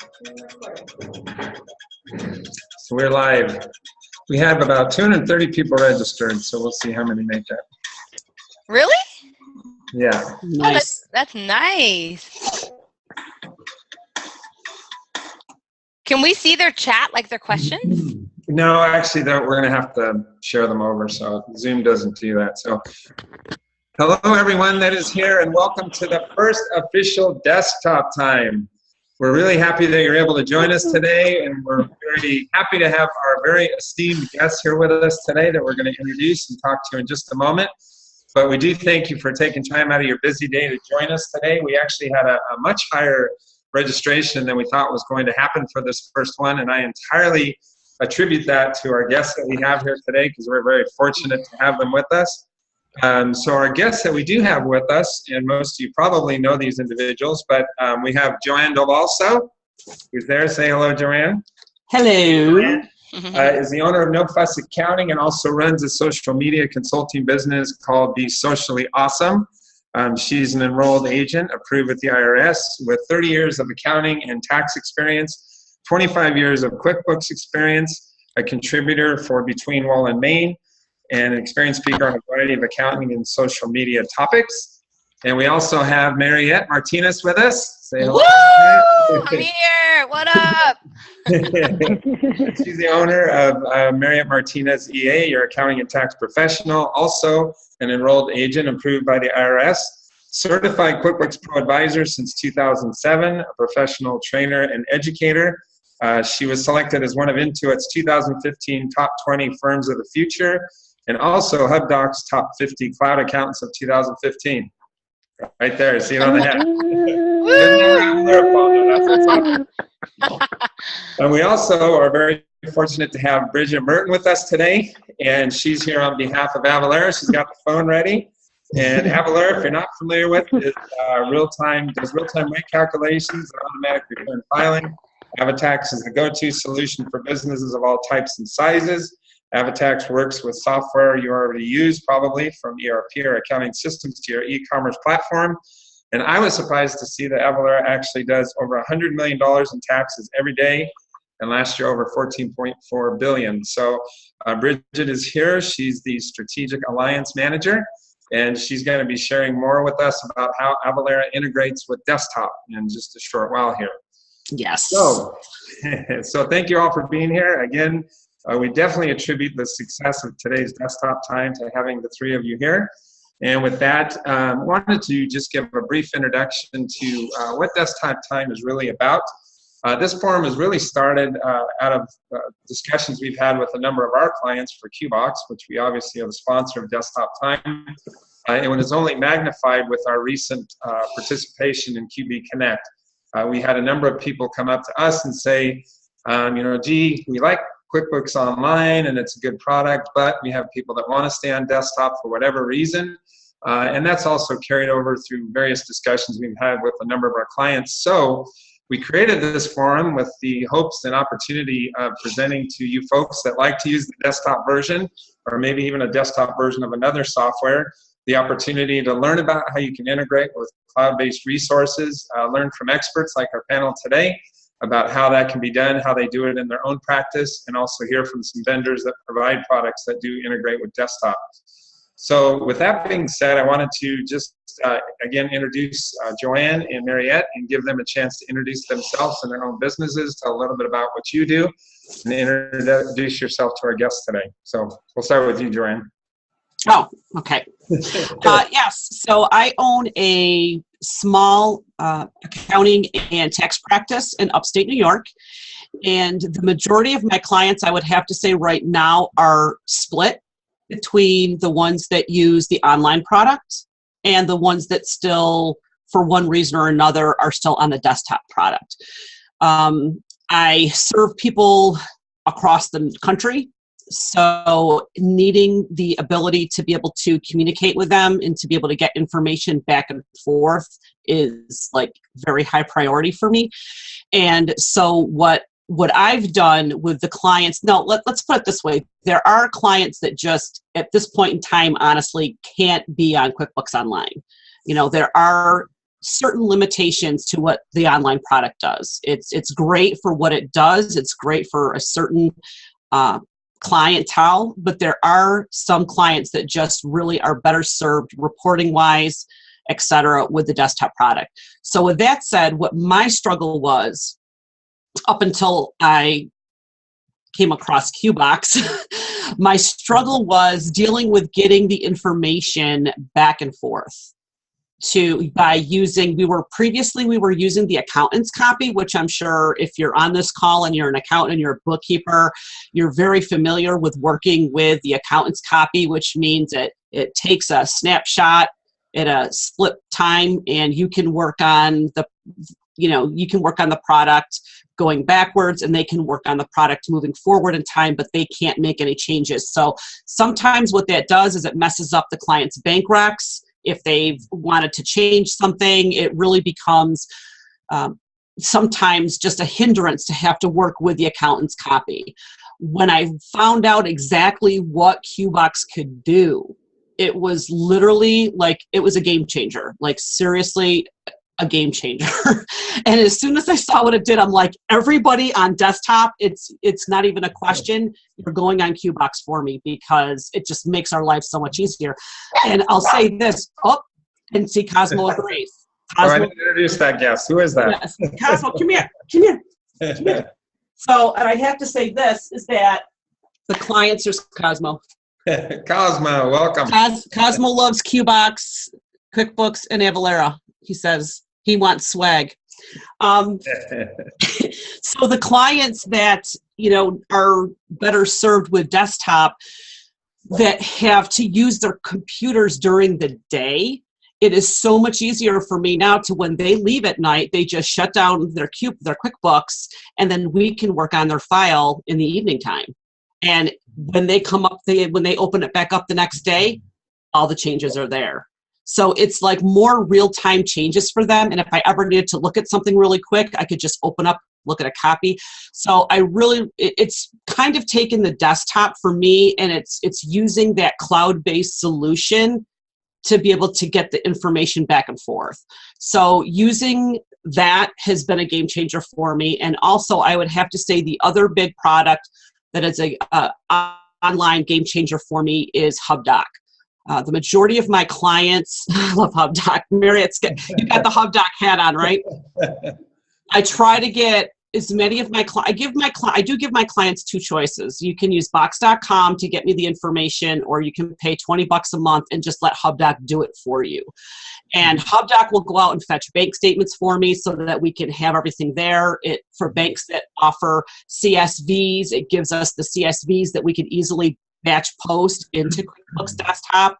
So we're live. We have about 230 people registered, so we'll see how many make it. Really? Yeah. Nice. Oh, that's nice. Can we see their chat, like their questions? No, actually, we're going to have to share them over, so Zoom doesn't do that. So, hello, everyone that is here, and welcome to the first official desktop time. We're really happy that you're able to join us today, and we're very happy to have our very esteemed guests here with us today that we're going to introduce and talk to in just a moment. But we do thank you for taking time out of your busy day to join us today. We actually had a much higher registration than we thought was going to happen for this first one, and I entirely attribute that to our guests that we have here today because we're very fortunate to have them with us. So our guests that we do have with us, and most of you probably know these individuals, but we have Joanne Del Balso, who's there. Say hello, Joanne. Hello. Joanne is the owner of No Fuss Accounting and also runs a social media consulting business called Be Socially Awesome. She's an enrolled agent approved with the IRS with 30 years of accounting and tax experience, 25 years of QuickBooks experience, a contributor for Between Wall and Main, and an experienced speaker on a variety of accounting and social media topics. And we also have Mariette Martinez with us. Say hello. Woo! I'm here. What up? She's the owner of Mariette Martinez EA, your accounting and tax professional, also an enrolled agent approved by the IRS, certified QuickBooks Pro Advisor since 2007, a professional trainer and educator. She was selected as one of Intuit's 2015 Top 20 Firms of the Future, and also HubDoc's Top 50 Cloud Accountants of 2015. Right there, see it on the head. And we also are very fortunate to have Bridget Merton with us today, and she's here on behalf of Avalara. She's got the phone ready. And Avalara, if you're not familiar with it, is does real-time rate calculations and automatic return filing. Avatax is the go-to solution for businesses of all types and sizes. Avatax works with software you already use, probably from ERP or accounting systems to your e-commerce platform. And I was surprised to see that Avalara actually does over $100 million in taxes every day, and last year over $14.4 billion. So Bridget is here. She's the Strategic Alliance Manager, and she's going to be sharing more with us about how Avalara integrates with desktop in just a short while here. Yes. So thank you all for being here. Again, we definitely attribute the success of today's desktop time to having the three of you here. And with that, wanted to just give a brief introduction to what desktop time is really about. This forum was really started out of discussions we've had with a number of our clients for QBox, which we obviously have a sponsor of desktop time. And it was only magnified with our recent participation in QB Connect. We had a number of people come up to us and say, gee, we like QuickBooks Online and it's a good product, but we have people that want to stay on desktop for whatever reason. And that's also carried over through various discussions we've had with a number of our clients. So we created this forum with the hopes and opportunity of presenting to you folks that like to use the desktop version, or maybe even a desktop version of another software, the opportunity to learn about how you can integrate with cloud-based resources, learn from experts like our panel today about how that can be done, how they do it in their own practice, and also hear from some vendors that provide products that do integrate with desktop. So with that being said, I wanted to just, again, introduce Joanne and Mariette and give them a chance to introduce themselves and their own businesses, tell a little bit about what you do, and introduce yourself to our guests today. So we'll start with you, Joanne. Oh, okay. Yes, so I own a small accounting and tax practice in upstate New York. And the majority of my clients, I would have to say right now, are split between the ones that use the online product and the ones that still, for one reason or another, are still on the desktop product. I serve people across the country. So needing the ability to be able to communicate with them and to be able to get information back and forth is like very high priority for me. And so what I've done with the clients, let's put it this way. There are clients that just at this point in time, honestly, can't be on QuickBooks Online. There are certain limitations to what the online product does. It's great for what it does. It's great for a certain clientele, but there are some clients that just really are better served reporting wise, et cetera, with the desktop product. So with that said, what my struggle was up until I came across QBox, my struggle was dealing with getting the information back and forth by using, we were using the accountant's copy, which I'm sure if you're on this call and you're an accountant and you're a bookkeeper, you're very familiar with working with the accountant's copy, which means it takes a snapshot at a split time, and you can work on the product going backwards, and they can work on the product moving forward in time, but they can't make any changes. So sometimes what that does is it messes up the client's bank recs. If they've wanted to change something, it really becomes sometimes just a hindrance to have to work with the accountant's copy. When I found out exactly what QBox could do, it was literally like, it was a game changer, like seriously a game changer. And as soon as I saw what it did, I'm like, everybody on desktop, it's not even a question. You're going on QBox for me, because it just makes our lives so much easier. And I'll say this, and see, Cosmo agrees. I didn't introduce that guest. Who is that? Yes. Cosmo, come here. So, and I have to say this, is that the clients are Cosmo. Cosmo, welcome. Cosmo loves QBox, QuickBooks, and Avalara. He says he wants swag. So the clients that, are better served with desktop, that have to use their computers during the day, it is so much easier for me now to, when they leave at night, they just shut down their QuickBooks, and then we can work on their file in the evening time. And when they come up, when they open it back up the next day, all the changes are there. So it's like more real-time changes for them. And if I ever needed to look at something really quick, I could just open up, look at a copy. So it's kind of taken the desktop for me, and it's using that cloud-based solution to be able to get the information back and forth. So using that has been a game changer for me. And also I would have to say the other big product that is a online game changer for me is HubDoc. The majority of my clients, I love HubDoc. Mariette, you got the HubDoc hat on, right? I try to get as many of my I do give my clients two choices. You can use box.com to get me the information, or you can pay $20 a month and just let HubDoc do it for you. And HubDoc will go out and fetch bank statements for me so that we can have everything there. For banks that offer CSVs, it gives us the CSVs that we can easily batch post into QuickBooks Desktop.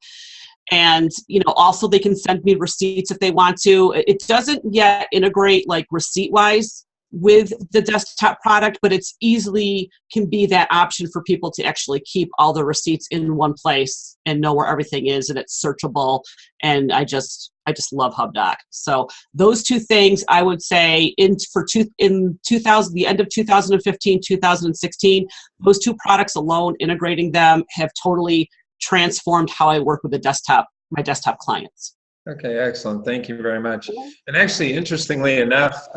And, also they can send me receipts if they want to. It doesn't yet integrate like receipt-wise with the desktop product, but it's easily can be that option for people to actually keep all the receipts in one place and know where everything is, and it's searchable. And I just love HubDoc. So those two things, I would say in the end of 2015, 2016, those two products alone, integrating them, have totally transformed how I work with my desktop clients. Okay, excellent. Thank you very much. And actually, interestingly enough,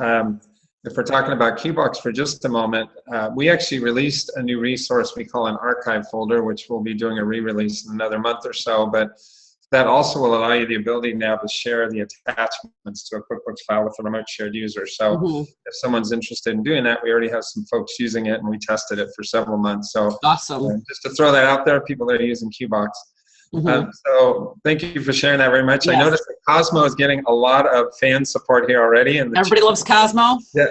if we're talking about QBox for just a moment, we actually released a new resource we call an archive folder, which we'll be doing a re-release in another month or so. But that also will allow you the ability now to share the attachments to a QuickBooks file with a remote shared user. So if someone's interested in doing that, we already have some folks using it, and we tested it for several months. So awesome. Just to throw that out there, people that are using QBox. So thank you for sharing that very much. Yes. I noticed that Cosmo is getting a lot of fan support here already. And everybody loves Cosmo? Yeah,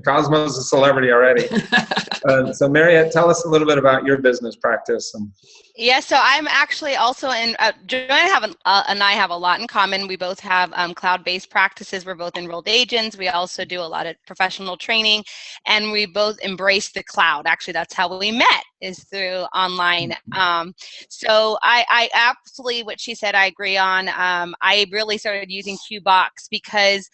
Cosmo's a celebrity already. So Mariette, tell us a little bit about your business practice. Yeah, so I'm actually also in, Joanne and I have a lot in common. We both have cloud-based practices. We're both enrolled agents. We also do a lot of professional training, and we both embrace the cloud. Actually, that's how we met, is through online. So I absolutely, what she said, I agree on. I really started using QBox because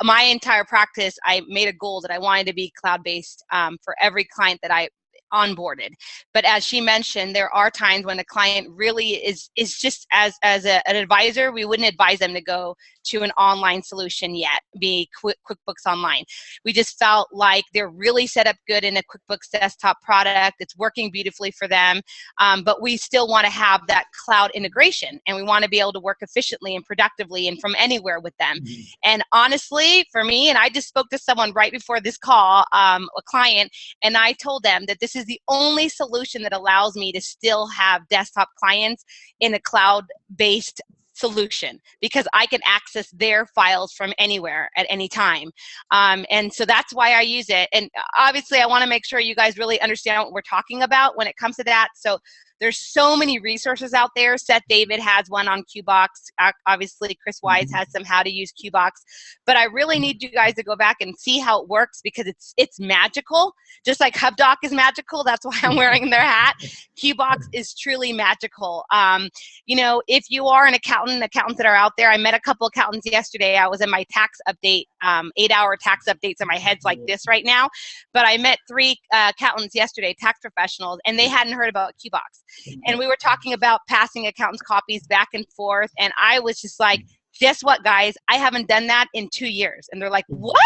my entire practice, I made a goal that I wanted to be cloud-based for every client that I onboarded. But as she mentioned, there are times when a client really is just an advisor, we wouldn't advise them to go to an online solution yet, be QuickBooks Online. We just felt like they're really set up good in a QuickBooks desktop product. It's working beautifully for them, but we still want to have that cloud integration, and we want to be able to work efficiently and productively and from anywhere with them. Mm-hmm. And honestly, for me, and I just spoke to someone right before this call, a client, and I told them that this is the only solution that allows me to still have desktop clients in a cloud-based solution, because I can access their files from anywhere at any time. And so that's why I use it. And obviously I want to make sure you guys really understand what we're talking about when it comes to that. So there's so many resources out there. Seth David has one on QBox. Obviously, Chris Wise has some how to use QBox. But I really need you guys to go back and see how it works, because it's magical. Just like HubDoc is magical, that's why I'm wearing their hat. QBox is truly magical. You know, if you are an accountants that are out there, I met a couple accountants yesterday. I was in my tax update, 8-hour tax updates, and my head's like this right now. But I met 3 accountants yesterday, tax professionals, and they hadn't heard about QBox. And we were talking about passing accountants copies back and forth. And I was just like, guess what, guys? I haven't done that in 2 years. And they're like, what?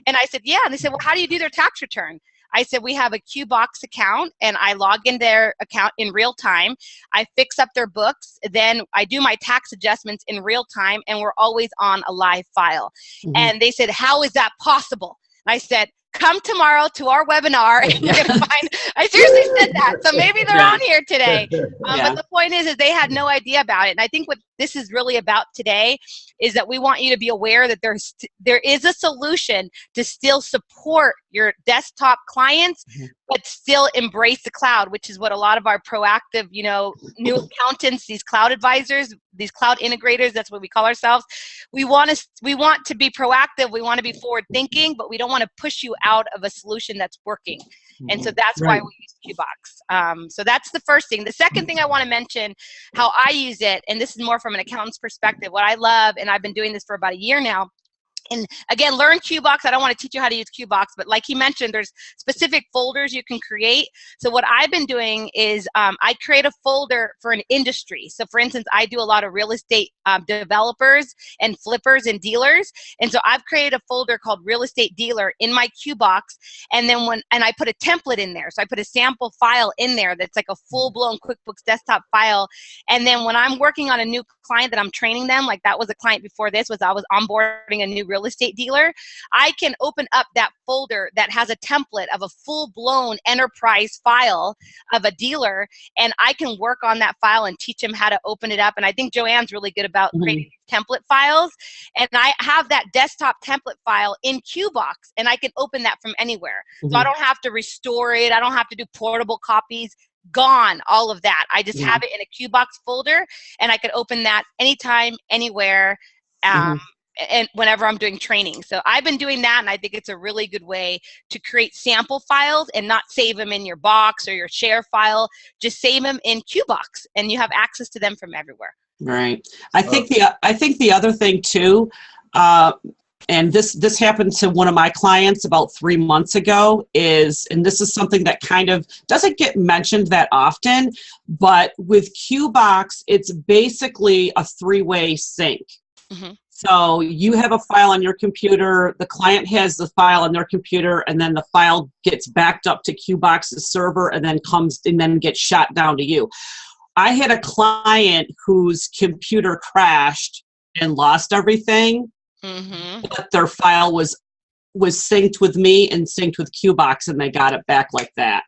And I said, yeah. And they said, well, how do you do their tax return? I said, we have a QBox account, and I log in their account in real time. I fix up their books. Then I do my tax adjustments in real time, and we're always on a live file. Mm-hmm. And they said, how is that possible? And I said, come tomorrow to our webinar, and you're gonna find. I seriously said that, so maybe they're on here today. But the point is they had no idea about it. And I think what this is really about today is that we want you to be aware that there is a solution to still support your desktop clients, but still embrace the cloud, which is what a lot of our proactive, you know, new accountants, these cloud advisors, these cloud integrators, that's what we call ourselves. We want to be proactive. We want to be forward thinking, but we don't want to push you out of a solution that's working. And so that's why we use QBox. So that's the first thing. The second thing I want to mention, how I use it, and this is more from an accountant's perspective, what I love, and I've been doing this for about a year now. And again, learn QBox. I don't want to teach you how to use QBox, but like he mentioned, there's specific folders you can create. So what I've been doing is I create a folder for an industry. So for instance, I do a lot of real estate developers and flippers and dealers. And so I've created a folder called real estate dealer in my QBox. And then I put a template in there. So I put a sample file in there that's like a full-blown QuickBooks desktop file. And then when I'm working on a new client that I'm training them, like that was a client before this, I was onboarding a new real estate dealer, I can open up that folder that has a template of a full-blown enterprise file of a dealer, and I can work on that file and teach them how to open it up. And I think Joanne's really good about creating template files, and I have that desktop template file in QBox, and I can open that from anywhere. So I don't have to restore it. I don't have to do portable copies. Gone, all of that. I just have it in a QBox folder, and I can open that anytime, anywhere, and whenever I'm doing training. So I've been doing that, and I think it's a really good way to create sample files and not save them in your box or your share file. Just save them in QBox, and you have access to them from everywhere. Right. I think the other thing too, and this happened to one of my clients about 3 months ago, and this is something that kind of doesn't get mentioned that often, but with QBox, it's basically a 3-way sync. So you have a file on your computer, the client has the file on their computer, and then the file gets backed up to QBox's server and then gets shot down to you. I had a client whose computer crashed and lost everything. But their file was synced with me and synced with QBox, and they got it back like that.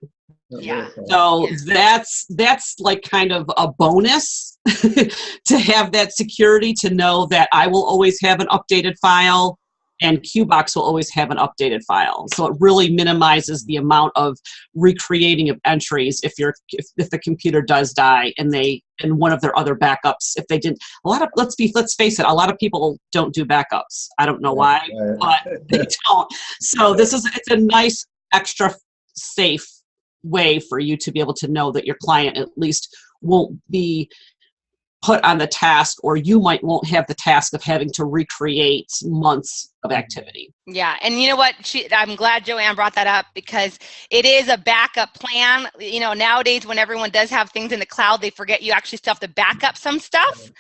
Yeah. So that's like kind of a bonus to have that security, to know that I will always have an updated file and QBox will always have an updated file. So it really minimizes the amount of recreating of entries if the computer does die and one of their other backups, if they didn't. Let's face it, a lot of people don't do backups. I don't know why, but they don't. So it's a nice extra safe way for you to be able to know that your client at least won't be put on the task, or you won't have the task of having to recreate months of activity. Yeah, and you know what? I'm glad Joanne brought that up, because it is a backup plan. You know, nowadays when everyone does have things in the cloud, they forget you actually still have to back up some stuff.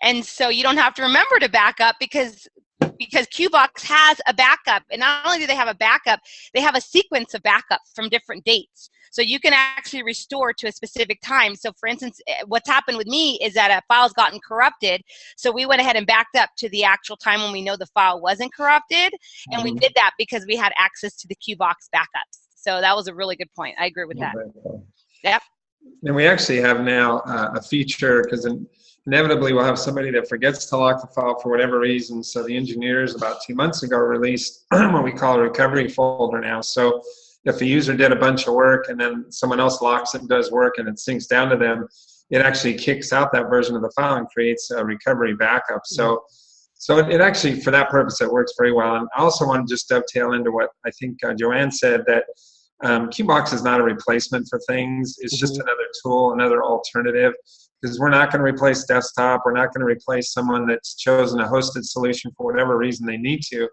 And so you don't have to remember to back up because QBox has a backup. And not only do they have a backup, they have a sequence of backups from different dates. So you can actually restore to a specific time. So for instance, what's happened with me is that a file's gotten corrupted. So we went ahead and backed up to the actual time when we know the file wasn't corrupted. And we did that because we had access to the QBox backups. So that was a really good point. I agree with that. Yep. And we actually have now a feature, because inevitably we'll have somebody that forgets to lock the file for whatever reason. So the engineers about 2 months ago released what we call a recovery folder now. So if a user did a bunch of work and then someone else locks it and does work and it syncs down to them, it actually kicks out that version of the file and creates a recovery backup. So it actually, for that purpose, it works very well. And I also want to just dovetail into what I think Joanne said, that QBox is not a replacement for things. It's just another tool, another alternative, because we're not going to replace desktop. We're not going to replace someone that's chosen a hosted solution for whatever reason they need to.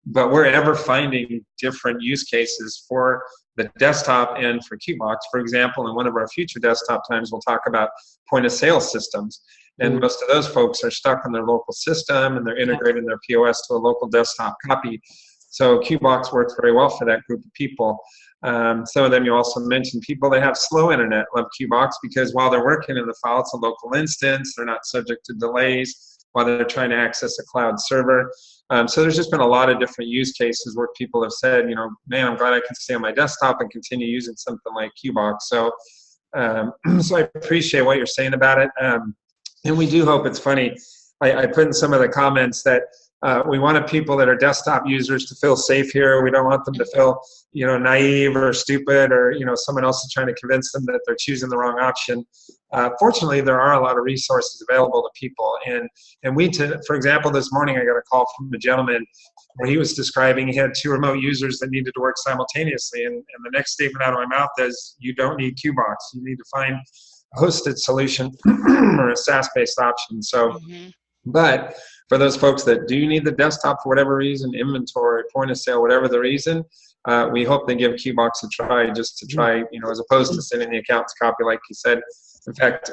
But we're ever finding different use cases for the desktop and for QBox. For example, in one of our future desktop times, we'll talk about point of sale systems. And most of those folks are stuck on their local system and they're integrating their POS to a local desktop copy. So QBox works very well for that group of people. Some of them, you also mentioned, people that have slow internet love QBox, because while they're working in the file, it's a local instance. They're not subject to delays while they're trying to access a cloud server. So there's just been a lot of different use cases where people have said, you know, man, I'm glad I can stay on my desktop and continue using something like QBox. So, so I appreciate what you're saying about it. And we do hope, it's funny, I put in some of the comments that we wanted people that are desktop users to feel safe here. We don't want them to feel, you know, naive or stupid, or, you know, someone else is trying to convince them that they're choosing the wrong option. Fortunately, there are a lot of resources available to people. And we, for example, this morning I got a call from a gentleman where he was describing he had 2 remote users that needed to work simultaneously. And the next statement out of my mouth is, you don't need QBox. You need to find a hosted solution or a SaaS-based option. So, but for those folks that do need the desktop for whatever reason, inventory, point of sale, whatever the reason, we hope they give QBox a try, just to try, you know, as opposed to sending the accountant's copy, like you said. In fact,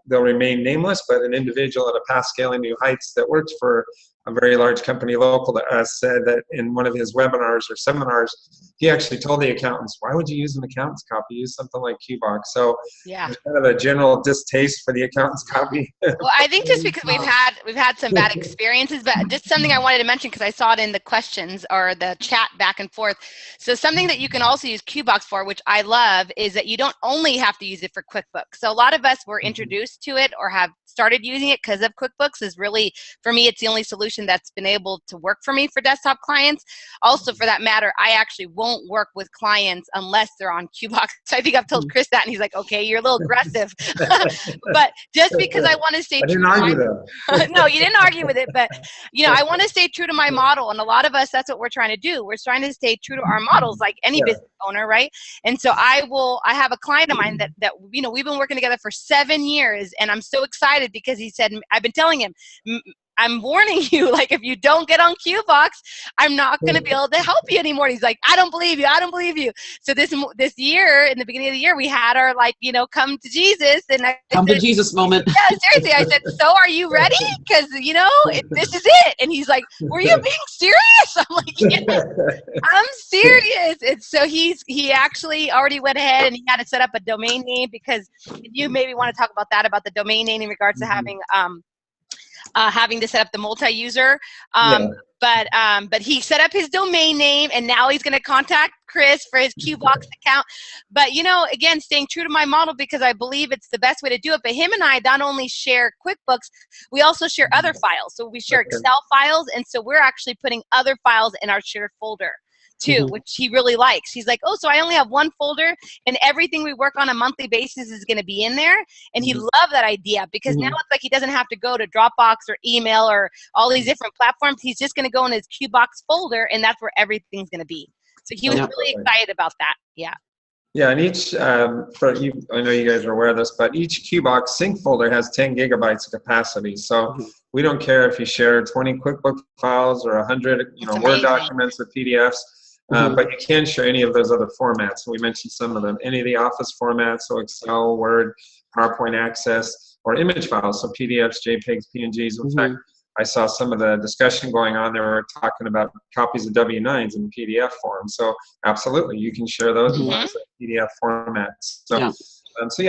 they'll remain nameless, but an individual at a past Scaling New Heights that works for a very large company local to us said that in one of his webinars or seminars, he actually told the accountants, why would you use an accountant's copy? Use something like QBox. So there's kind of a general distaste for the accountant's copy. Well, I think just because we've had some bad experiences, but just something I wanted to mention, because I saw it in the questions or the chat back and forth. So something that you can also use QBox for, which I love, is that you don't only have to use it for QuickBooks. So a lot of us were introduced to it or have started using it because of QuickBooks. Is really, for me, it's the only solution that's been able to work for me for desktop clients. Also, for that matter, I actually won't work with clients unless they're on QBox. So I think I've told Chris that, and he's like, okay, you're a little aggressive. But just because I want to stay true to my no, you didn't argue with it, but you know, I want to stay true to my model. And a lot of us, that's what we're trying to do. We're trying to stay true to our models, like any business owner, right? And so I have a client of mine that you know, we've been working together for 7 years, and I'm so excited because he said, I've been telling him, I'm warning you, like, if you don't get on QBox, I'm not going to be able to help you anymore. He's like, I don't believe you. I don't believe you. So this year, in the beginning of the year, we had our, like, you know, come to Jesus. And I come to Jesus moment. Yeah, seriously. I said, so are you ready? Because, you know, this is it. And he's like, were you being serious? I'm like, yeah, I'm serious. And so he actually already went ahead and he had to set up a domain name, because you maybe want to talk about that, about the domain name in regards to having to set up the multi-user, but he set up his domain name, and now he's going to contact Chris for his QBox account. But, you know, again, staying true to my model, because I believe it's the best way to do it. But him and I not only share QuickBooks, we also share other files. So we share Excel files, and so we're actually putting other files in our shared folder too, which he really likes. He's like, oh, so I only have one folder and everything we work on a monthly basis is going to be in there. And he loved that idea, because now it's like he doesn't have to go to Dropbox or email or all these different platforms. He's just going to go in his QBox folder, and that's where everything's going to be. So he was really excited about that. Yeah. Yeah, and each, for you, I know you guys are aware of this, but each QBox sync folder has 10 gigabytes of capacity. So we don't care if you share 20 QuickBooks files or 100, That's Word amazing. documents or PDFs, but you can share any of those other formats. So we mentioned some of them, any of the Office formats, so Excel, Word, PowerPoint Access, or image files, so PDFs, JPEGs, PNGs. In fact, I saw some of the discussion going on. They were talking about copies of W-9s in PDF form. So absolutely, you can share those as PDF formats. So,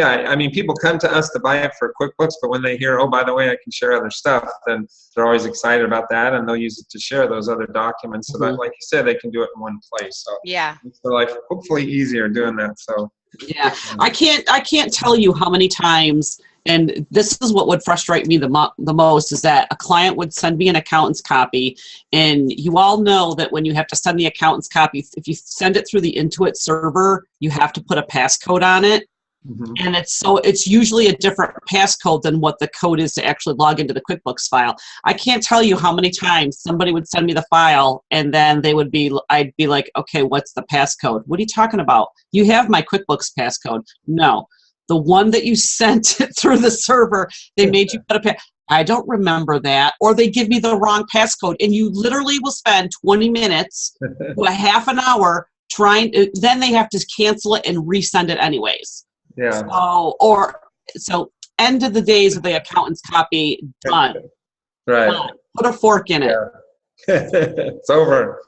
I mean, people come to us to buy it for QuickBooks, but when they hear, oh, by the way, I can share other stuff, then they're always excited about that, and they'll use it to share those other documents. So that, like you said, they can do it in one place. So it's like hopefully easier doing that. So I can't tell you how many times. And this is what would frustrate me the most, is that a client would send me an accountant's copy, and you all know that when you have to send the accountant's copy, if you send it through the Intuit server, you have to put a passcode on it. And it's usually a different passcode than what the code is to actually log into the QuickBooks file. I can't tell you how many times somebody would send me the file, and then I'd be like, okay, what's the passcode? What are you talking about? You have my QuickBooks passcode. No. The one that you sent through the server, they made you put I don't remember that. Or they give me the wrong passcode, and you literally will spend 20 minutes to a half an hour then they have to cancel it and resend it anyways. Yeah. So end of the days of the accountant's copy, done. Right. Done. Put a fork in it. It's over.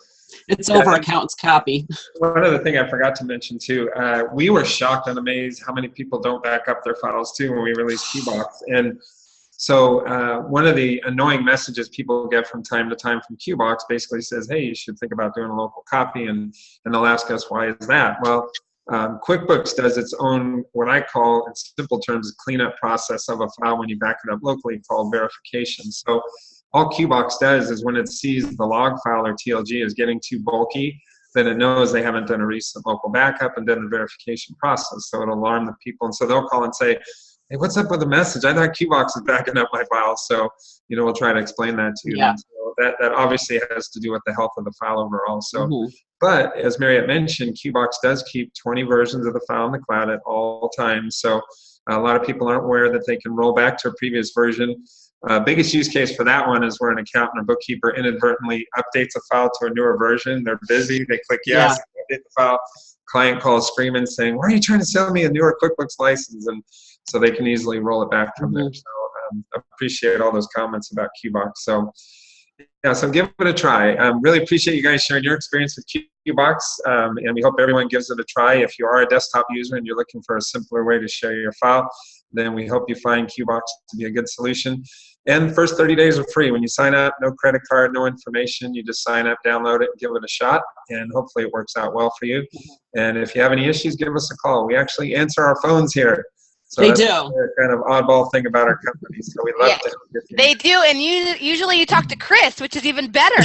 It's over, accountant's copy. One other thing I forgot to mention too, we were shocked and amazed how many people don't back up their files too when we released QBox. And so one of the annoying messages people get from time to time from QBox basically says, hey, you should think about doing a local copy, and they'll ask us, why is that? Well, QuickBooks does its own, what I call in simple terms, cleanup process of a file when you back it up locally, called verification. So all QBox does is when it sees the log file or TLG is getting too bulky, then it knows they haven't done a recent local backup and done the verification process. So it'll alarm the people. And so they'll call and say, hey, what's up with the message? I thought QBox is backing up my file. So, we'll try to explain that to you. Yeah. So that obviously has to do with the health of the file overall. So, but as Mariette mentioned, QBox does keep 20 versions of the file in the cloud at all times. So a lot of people aren't aware that they can roll back to a previous version. Biggest use case for that one is where an accountant or bookkeeper inadvertently updates a file to a newer version. They're busy, they click yes, update the file. Client calls screaming saying, why are you trying to sell me a newer QuickBooks license? And so they can easily roll it back from there. So appreciate all those comments about QBox. So so give it a try. Really appreciate you guys sharing your experience with QBox, and we hope everyone gives it a try. If you are a desktop user and you're looking for a simpler way to share your file, then we hope you find QBox to be a good solution. And the first 30 days are free. When you sign up, no credit card, no information. You just sign up, download it, give it a shot, and hopefully it works out well for you. And if you have any issues, give us a call. We actually answer our phones here. So they that's do. a kind of oddball thing about our company. So we love to help you. They do, and usually you talk to Chris, which is even better.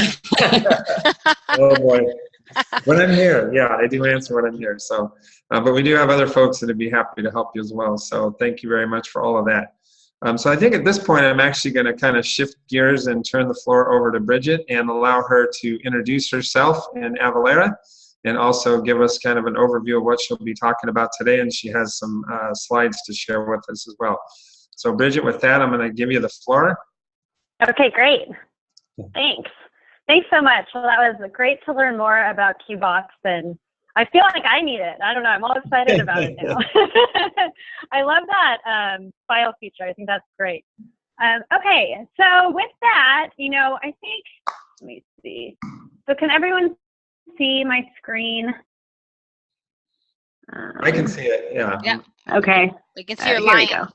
Oh boy. When I'm here, I do answer when I'm here. So, but we do have other folks that would be happy to help you as well. So thank you very much for all of that. So I think at this point, I'm actually going to kind of shift gears and turn the floor over to Bridget and allow her to introduce herself and Avalara, and also give us kind of an overview of what she'll be talking about today. And she has some slides to share with us as well. So Bridget, with that, I'm going to give you the floor. Okay, great. Thanks. Thanks so much. Well, that was great to learn more about QBox, and I feel like I need it. I don't know. I'm all excited about it now. I love that file feature. I think that's great. Okay, so with that, I think, let me see. So can everyone see my screen? I can see it, yeah. Okay. We can see your here line. we go.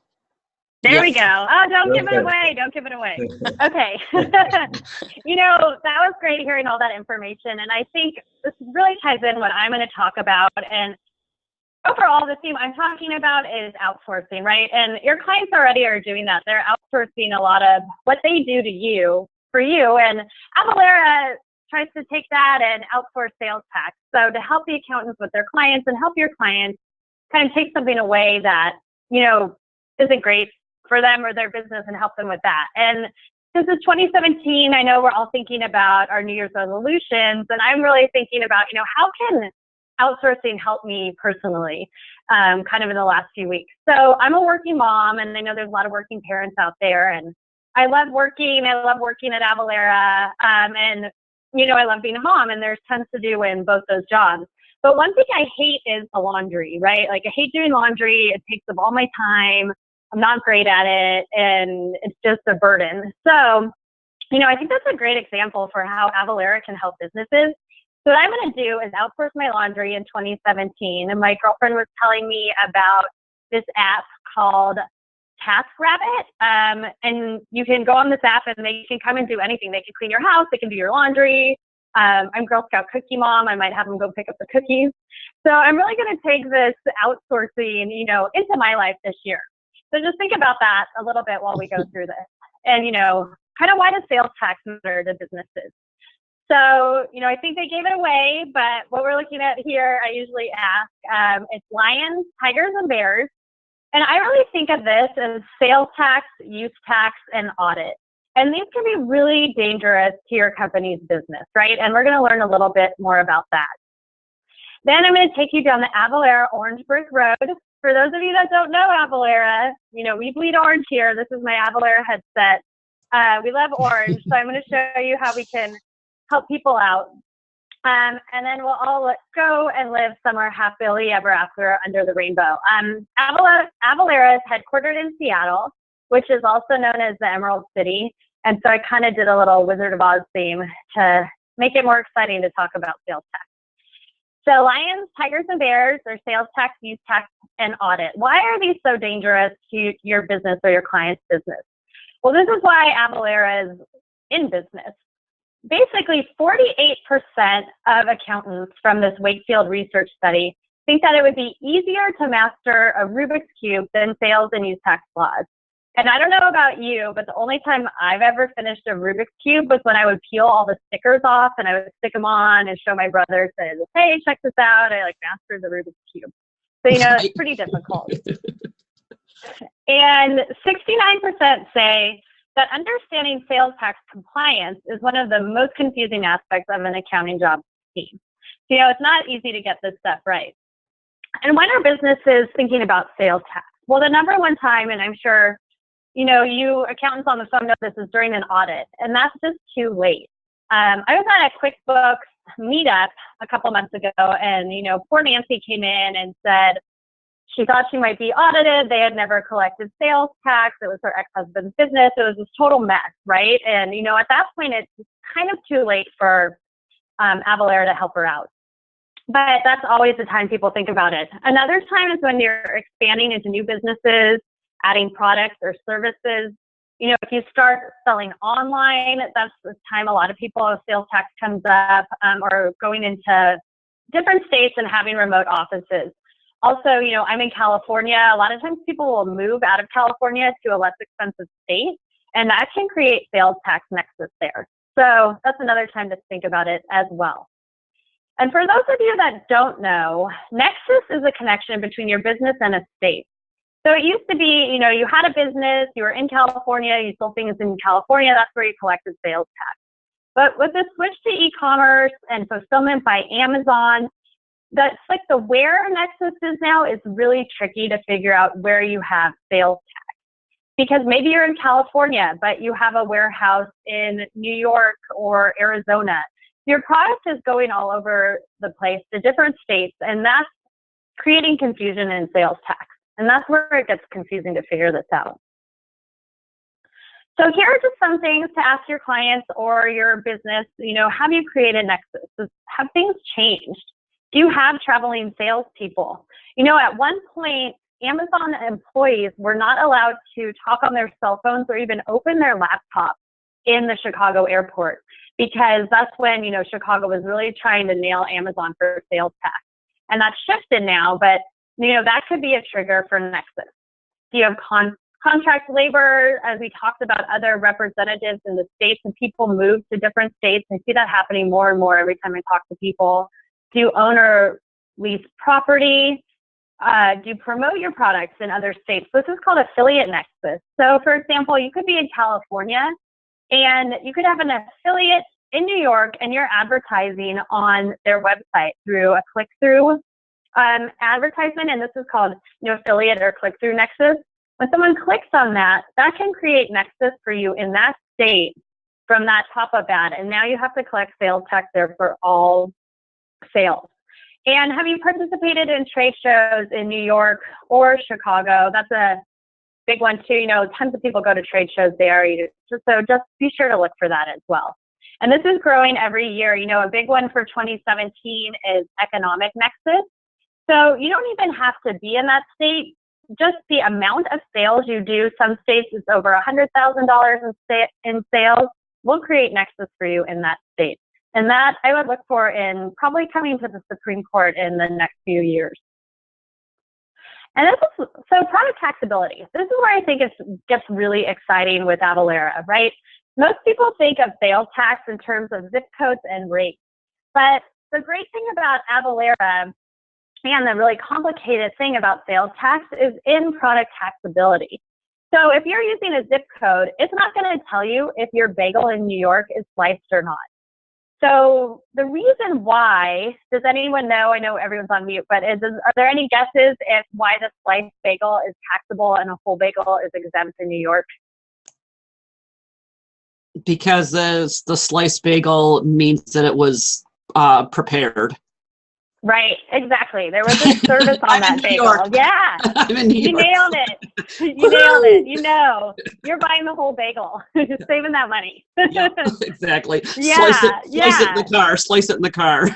There we go. Oh, don't give it away. Don't give it away. Okay. That was great hearing all that information. And I think this really ties in what I'm going to talk about. And overall, the theme I'm talking about is outsourcing, right? And your clients already are doing that. They're outsourcing a lot of what they do to you, for you. And Avalara tries to take that and outsource sales tax. So to help the accountants with their clients and help your clients kind of take something away that, isn't great for them or their business, and help them with that. And since it's 2017, I know we're all thinking about our New Year's resolutions, and I'm really thinking about, how can outsourcing helped me personally, kind of in the last few weeks. So I'm a working mom, and I know there's a lot of working parents out there, and I love working. I love working at Avalara, and I love being a mom, and there's tons to do in both those jobs. But one thing I hate is the laundry, right? Like, I hate doing laundry. It takes up all my time. I'm not great at it, and it's just a burden. So, I think that's a great example for how Avalara can help businesses. So what I'm going to do is outsource my laundry in 2017. And my girlfriend was telling me about this app called TaskRabbit. And you can go on this app and they can come and do anything. They can clean your house. They can do your laundry. I'm Girl Scout cookie mom. I might have them go pick up the cookies. So I'm really going to take this outsourcing, into my life this year. So just think about that a little bit while we go through this. And, kind of why does sales tax matter to businesses? So, I think they gave it away, but what we're looking at here, I usually ask, it's lions, tigers, and bears. And I really think of this as sales tax, use tax, and audit. And these can be really dangerous to your company's business, right? And we're going to learn a little bit more about that. Then I'm going to take you down the Avalara Orange Brick Road. For those of you that don't know Avalara, we bleed orange here. This is my Avalara headset. We love orange, so I'm going to show you how we can help people out. And then we'll all go and live somewhere happily ever after under the rainbow. Avalara is headquartered in Seattle, which is also known as the Emerald City. And so I kind of did a little Wizard of Oz theme to make it more exciting to talk about sales tax. So lions, tigers, and bears are sales tax, use tax, and audit. Why are these so dangerous to your business or your client's business? Well, this is why Avalara is in business. Basically, 48% of accountants from this Wakefield research study think that it would be easier to master a Rubik's Cube than sales and use tax laws. And I don't know about you, but the only time I've ever finished a Rubik's Cube was when I would peel all the stickers off and I would stick them on and show my brother, say, hey, check this out. I mastered the Rubik's Cube. So, it's pretty difficult. And 69% say that understanding sales tax compliance is one of the most confusing aspects of an accounting job team. It's not easy to get this stuff right. And when are businesses thinking about sales tax? Well, the number one time, and I'm sure, you accountants on the phone know this, is during an audit, and that's just too late. I was at a QuickBooks meetup a couple months ago, and, poor Nancy came in and said she thought she might be audited. They had never collected sales tax. It was her ex-husband's business. It was this total mess, right? And, at that point, it's kind of too late for Avalara to help her out. But that's always the time people think about it. Another time is when you're expanding into new businesses, adding products or services. If you start selling online, that's the time a lot of people, sales tax comes up, or going into different states and having remote offices. Also, I'm in California. A lot of times people will move out of California to a less expensive state, and that can create sales tax nexus there. So that's another time to think about it as well. And for those of you that don't know, nexus is a connection between your business and a state. So it used to be, you had a business, you were in California, you sold things in California, that's where you collected sales tax. But with the switch to e-commerce and fulfillment by Amazon, that's like the where nexus is now is really tricky to figure out where you have sales tax. Because maybe you're in California, but you have a warehouse in New York or Arizona. Your product is going all over the place to different states, and that's creating confusion in sales tax. And that's where it gets confusing to figure this out. So here are just some things to ask your clients or your business, have you created nexus? Have things changed? Do you have traveling salespeople? At one point, Amazon employees were not allowed to talk on their cell phones or even open their laptops in the Chicago airport, because that's when, Chicago was really trying to nail Amazon for sales tax. And that's shifted now, but, that could be a trigger for nexus. Do you have contract labor? As we talked about other representatives in the states, and people move to different states. I see that happening more and more every time I talk to people. Do you own or lease property? Do you promote your products in other states? This is called affiliate nexus. So for example, you could be in California and you could have an affiliate in New York and you're advertising on their website through a click-through advertisement, and this is called affiliate or click-through nexus. When someone clicks on that, that can create nexus for you in that state from that pop-up ad, and now you have to collect sales tax there for all sales. And have you participated in trade shows in New York or Chicago? That's a big one too. Tons of people go to trade shows there. So just be sure to look for that as well. And this is growing every year. A big one for 2017 is economic nexus. So you don't even have to be in that state. Just the amount of sales you do, some states it's over $100,000 in sales, will create nexus for you in that state. And that I would look for in probably coming to the Supreme Court in the next few years. And so product taxability. This is where I think it gets really exciting with Avalara, right? Most people think of sales tax in terms of zip codes and rates. But the great thing about Avalara and the really complicated thing about sales tax is in product taxability. So if you're using a zip code, it's not going to tell you if your bagel in New York is sliced or not. So the reason why, does anyone know, I know everyone's on mute, but are there any guesses if why the sliced bagel is taxable and a whole bagel is exempt in New York? Because the sliced bagel means that it was prepared. Right, exactly. There was a service on that bagel. Yeah, I'm in New York. Nailed it. You nailed it. You're buying the whole bagel. You're saving that money. Yeah, exactly. Yeah, slice it in the car. Slice it in the car.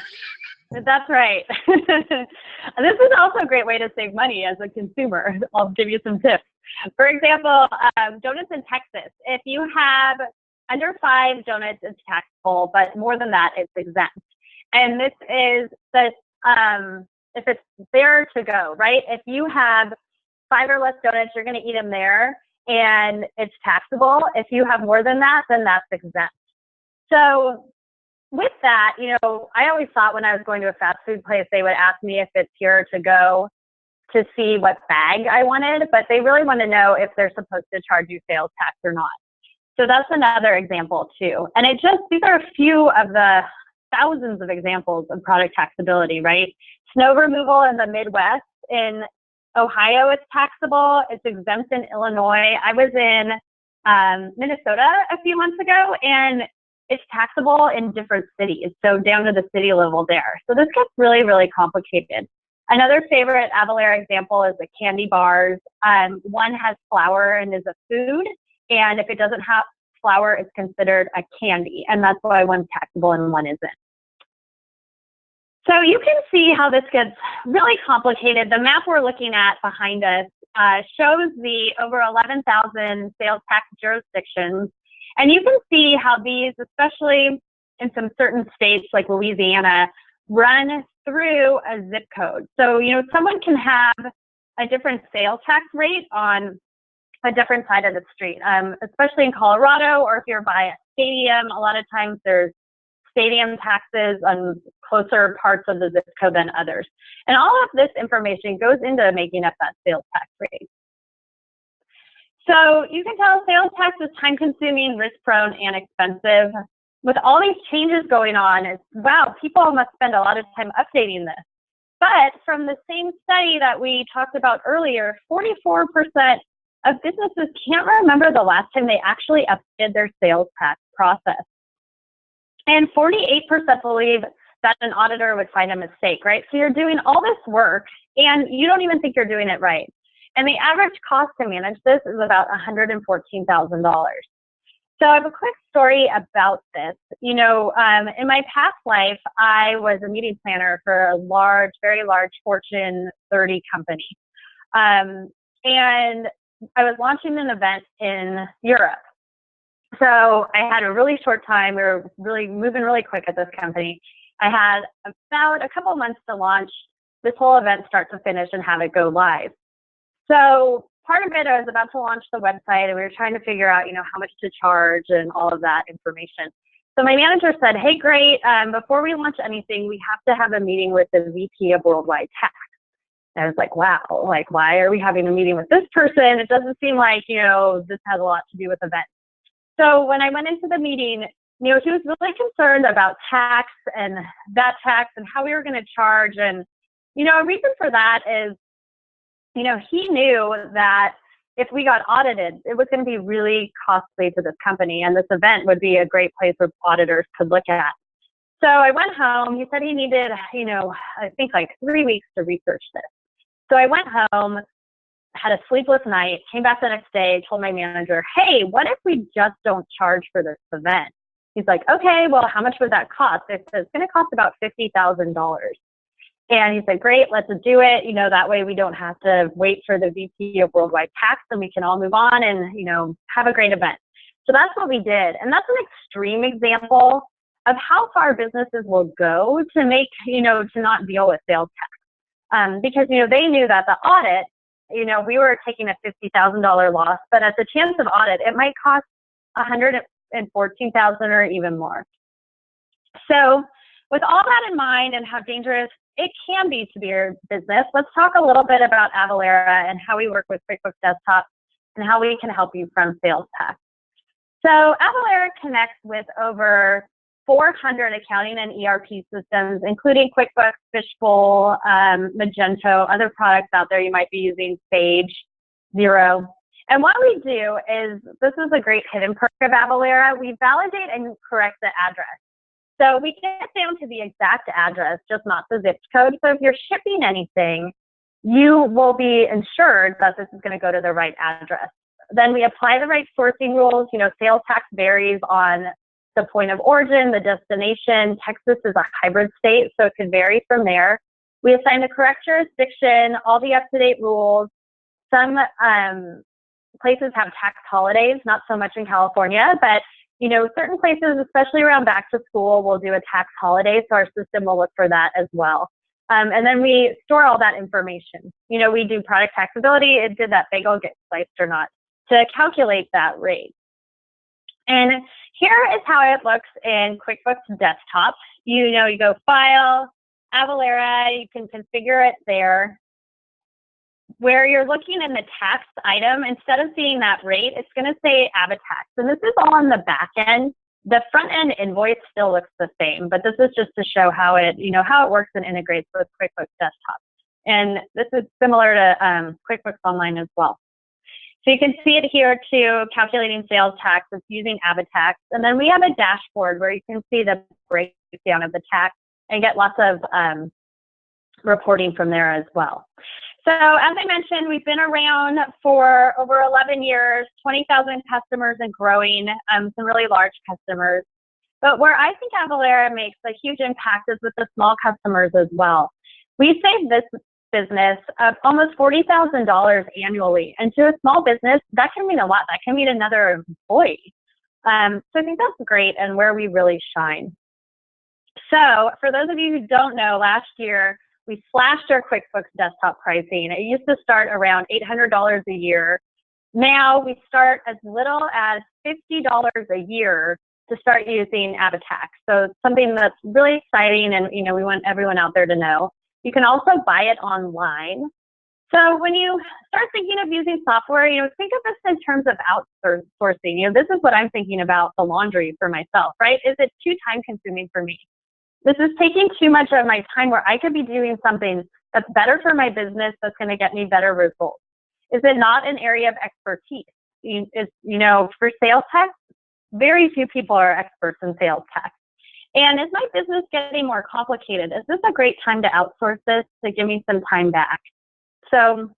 That's right. This is also a great way to save money as a consumer. I'll give you some tips. For example, donuts in Texas. If you have under 5 donuts, it's taxable, but more than that, it's exempt. And this is if it's there to go, right? If you have 5 or less donuts, you're going to eat them there, and it's taxable. If you have more than that, then that's exempt. So with that, I always thought when I was going to a fast food place, they would ask me if it's here to go to see what bag I wanted, but they really want to know if they're supposed to charge you sales tax or not. So that's another example too. And these are a few of the thousands of examples of product taxability, right? Snow removal in the Midwest. In Ohio, it's taxable. It's exempt in Illinois. I was in Minnesota a few months ago, and it's taxable in different cities, so down to the city level there. So this gets really, really complicated. Another favorite Avalara example is the candy bars. One has flour and is a food, and if it doesn't have flour, it's considered a candy, and that's why one's taxable and one isn't. So you can see how this gets really complicated. The map we're looking at behind us shows the over 11,000 sales tax jurisdictions, and you can see how these, especially in some certain states like Louisiana, run through a zip code. So, someone can have a different sales tax rate on a different side of the street, especially in Colorado, or if you're by a stadium, a lot of times there's stadium taxes on closer parts of the zip code than others. And all of this information goes into making up that sales tax rate. So you can tell sales tax is time-consuming, risk-prone, and expensive. With all these changes going on, wow, people must spend a lot of time updating this. But from the same study that we talked about earlier, 44% of businesses can't remember the last time they actually updated their sales tax process. And 48% believe that an auditor would find a mistake, right? So you're doing all this work and you don't even think you're doing it right. And the average cost to manage this is about $114,000. So I have a quick story about this. In my past life, I was a meeting planner for a large, very large Fortune 30 company. And I was launching an event in Europe. So I had a really short time. We were really moving really quick at this company. I had about a couple months to launch this whole event start to finish and have it go live. So part of it, I was about to launch the website and we were trying to figure out, how much to charge and all of that information. So my manager said, hey, great, before we launch anything, we have to have a meeting with the VP of Worldwide Tax. And I was like, wow, why are we having a meeting with this person? It doesn't seem like, this has a lot to do with events. So when I went into the meeting, you know, he was really concerned about tax and that tax and how we were going to charge. And, you know, a reason for that is, you know, he knew that if we got audited, it was going to be really costly to this company, and this event would be a great place where auditors could look at. So I went home. He said he needed, you know, I think like 3 weeks to research this. So I went home, had a sleepless night, came back the next day, told my manager, hey, what if we just don't charge for this event? He's like, okay, well, how much would that cost? I said, it's going to cost about $50,000. And he said, great, let's do it. You know, that way we don't have to wait for the VP of Worldwide Tax, and we can all move on and, you know, have a great event. So that's what we did. And that's an extreme example of how far businesses will go to make, you know, to not deal with sales tax. Because, you know, they knew that the audit, you know, we were taking a $50,000 loss, but at the chance of audit, it might cost $114,000 or even more. So with all that in mind and how dangerous it can be to your business, let's talk a little bit about Avalara and how we work with QuickBooks Desktop and how we can help you from sales tax. So Avalara connects with over 400 accounting and ERP systems, including QuickBooks, Fishbowl, Magento, other products out there you might be using, Sage, Xero. And what we do is, this is a great hidden perk of Avalara, we validate and correct the address. So we get down to the exact address, just not the zip code. So if you're shipping anything, you will be ensured that this is going to go to the right address. Then we apply the right sourcing rules. You know, sales tax varies on the point of origin, the destination. Texas is a hybrid state, so it could vary from there. We assign the correct jurisdiction, all the up-to-date rules. Some places have tax holidays, not so much in California, but you know, certain places, especially around back to school, will do a tax holiday, so our system will look for that as well. And then we store all that information. You know, we do product taxability. Did that bagel get sliced or not? To calculate that rate. And here is how it looks in QuickBooks Desktop. You know, you go File, Avalara, you can configure it there. Where you're looking in the tax item, instead of seeing that rate, it's going to say AvaTax. And this is all on the back end. The front end invoice still looks the same, but this is just to show how it, you know, how it works and integrates with QuickBooks Desktop. And this is similar to QuickBooks Online as well. So you can see it here too, calculating sales tax. It's using AvaTax. And then we have a dashboard where you can see the breakdown of the tax and get lots of reporting from there as well. So as I mentioned, we've been around for over 11 years, 20,000 customers and growing, some really large customers. But where I think Avalara makes a huge impact is with the small customers as well. We save this business almost $40,000 annually. And to a small business, that can mean a lot. That can mean another employee. So I think that's great and where we really shine. So for those of you who don't know, last year, we slashed our QuickBooks Desktop pricing. It used to start around $800 a year. Now we start as little as $50 a year to start using AvaTax. So it's something that's really exciting, and you know, we want everyone out there to know. You can also buy it online. So when you start thinking of using software, you know, think of this in terms of outsourcing. You know, this is what I'm thinking about the laundry for myself, right? Is it too time consuming for me? This is taking too much of my time where I could be doing something that's better for my business, that's going to get me better results. Is it not an area of expertise? You know, for sales tax, very few people are experts in sales tax. And is my business getting more complicated? Is this a great time to outsource this to give me some time back? So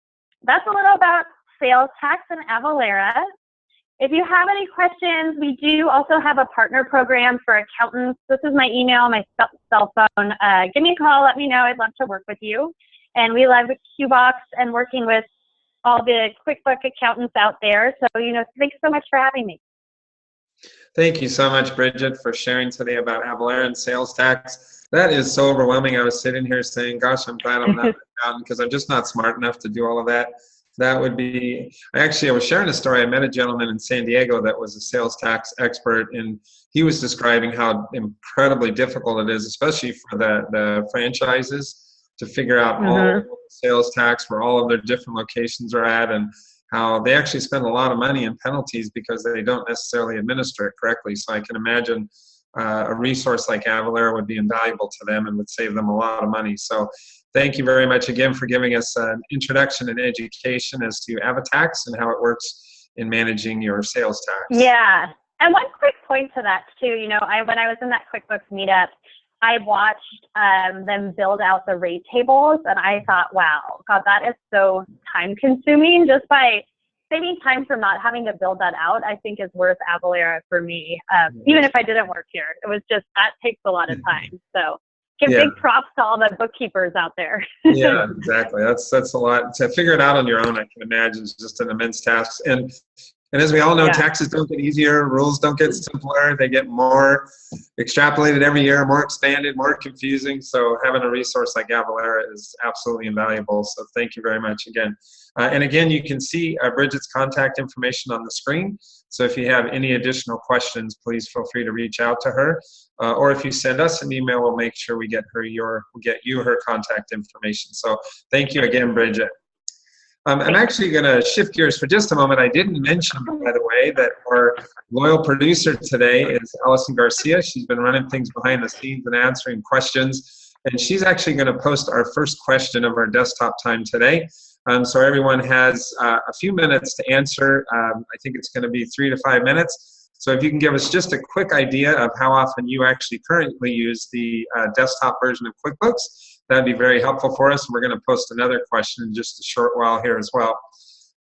that's a little about sales tax and Avalara. If you have any questions, we do also have a partner program for accountants. This is my email, my cell phone. Give me a call, let me know. I'd love to work with you. And we love QBox and working with all the QuickBooks accountants out there. So, you know, thanks so much for having me. Thank you so much, Bridget, for sharing today about Avalara and sales tax. That is so overwhelming. I was sitting here saying, gosh, I'm glad I'm not an accountant because I'm just not smart enough to do all of that. That would be, I was sharing a story. I met a gentleman in San Diego that was a sales tax expert, and he was describing how incredibly difficult it is, especially for the franchises, to figure out all of the sales tax where all of their different locations are at, and how they actually spend a lot of money in penalties because they don't necessarily administer it correctly. So I can imagine a resource like Avalara would be invaluable to them and would save them a lot of money. So thank you very much again for giving us an introduction and education as to AvaTax and how it works in managing your sales tax. Yeah. And one quick point to that too, you know, when I was in that QuickBooks meetup, I watched them build out the rate tables, and I thought, wow, God, that is so time consuming. Just by saving time from not having to build that out, I think is worth Avalara for me. Even if I didn't work here, it was just, that takes a lot of time. So give big props to all the bookkeepers out there. Yeah, exactly. That's a lot. To figure it out on your own, I can imagine, is just an immense task. And as we all know, taxes don't get easier, rules don't get simpler, they get more extrapolated every year, more expanded, more confusing. So having a resource like Avalara is absolutely invaluable. So thank you very much again. And again, you can see Bridget's contact information on the screen. So if you have any additional questions, please feel free to reach out to her. Or if you send us an email, we'll make sure we get you her contact information. So thank you again, Bridget. I'm actually going to shift gears for just a moment. I didn't mention, by the way, that our loyal producer today is Allison Garcia. She's been running things behind the scenes and answering questions. And she's actually going to post our first question of our desktop time today. So everyone has a few minutes to answer. I think it's going to be 3 to 5 minutes. So if you can give us just a quick idea of how often you actually currently use the desktop version of QuickBooks, that'd be very helpful for us. We're going to post another question in just a short while here as well.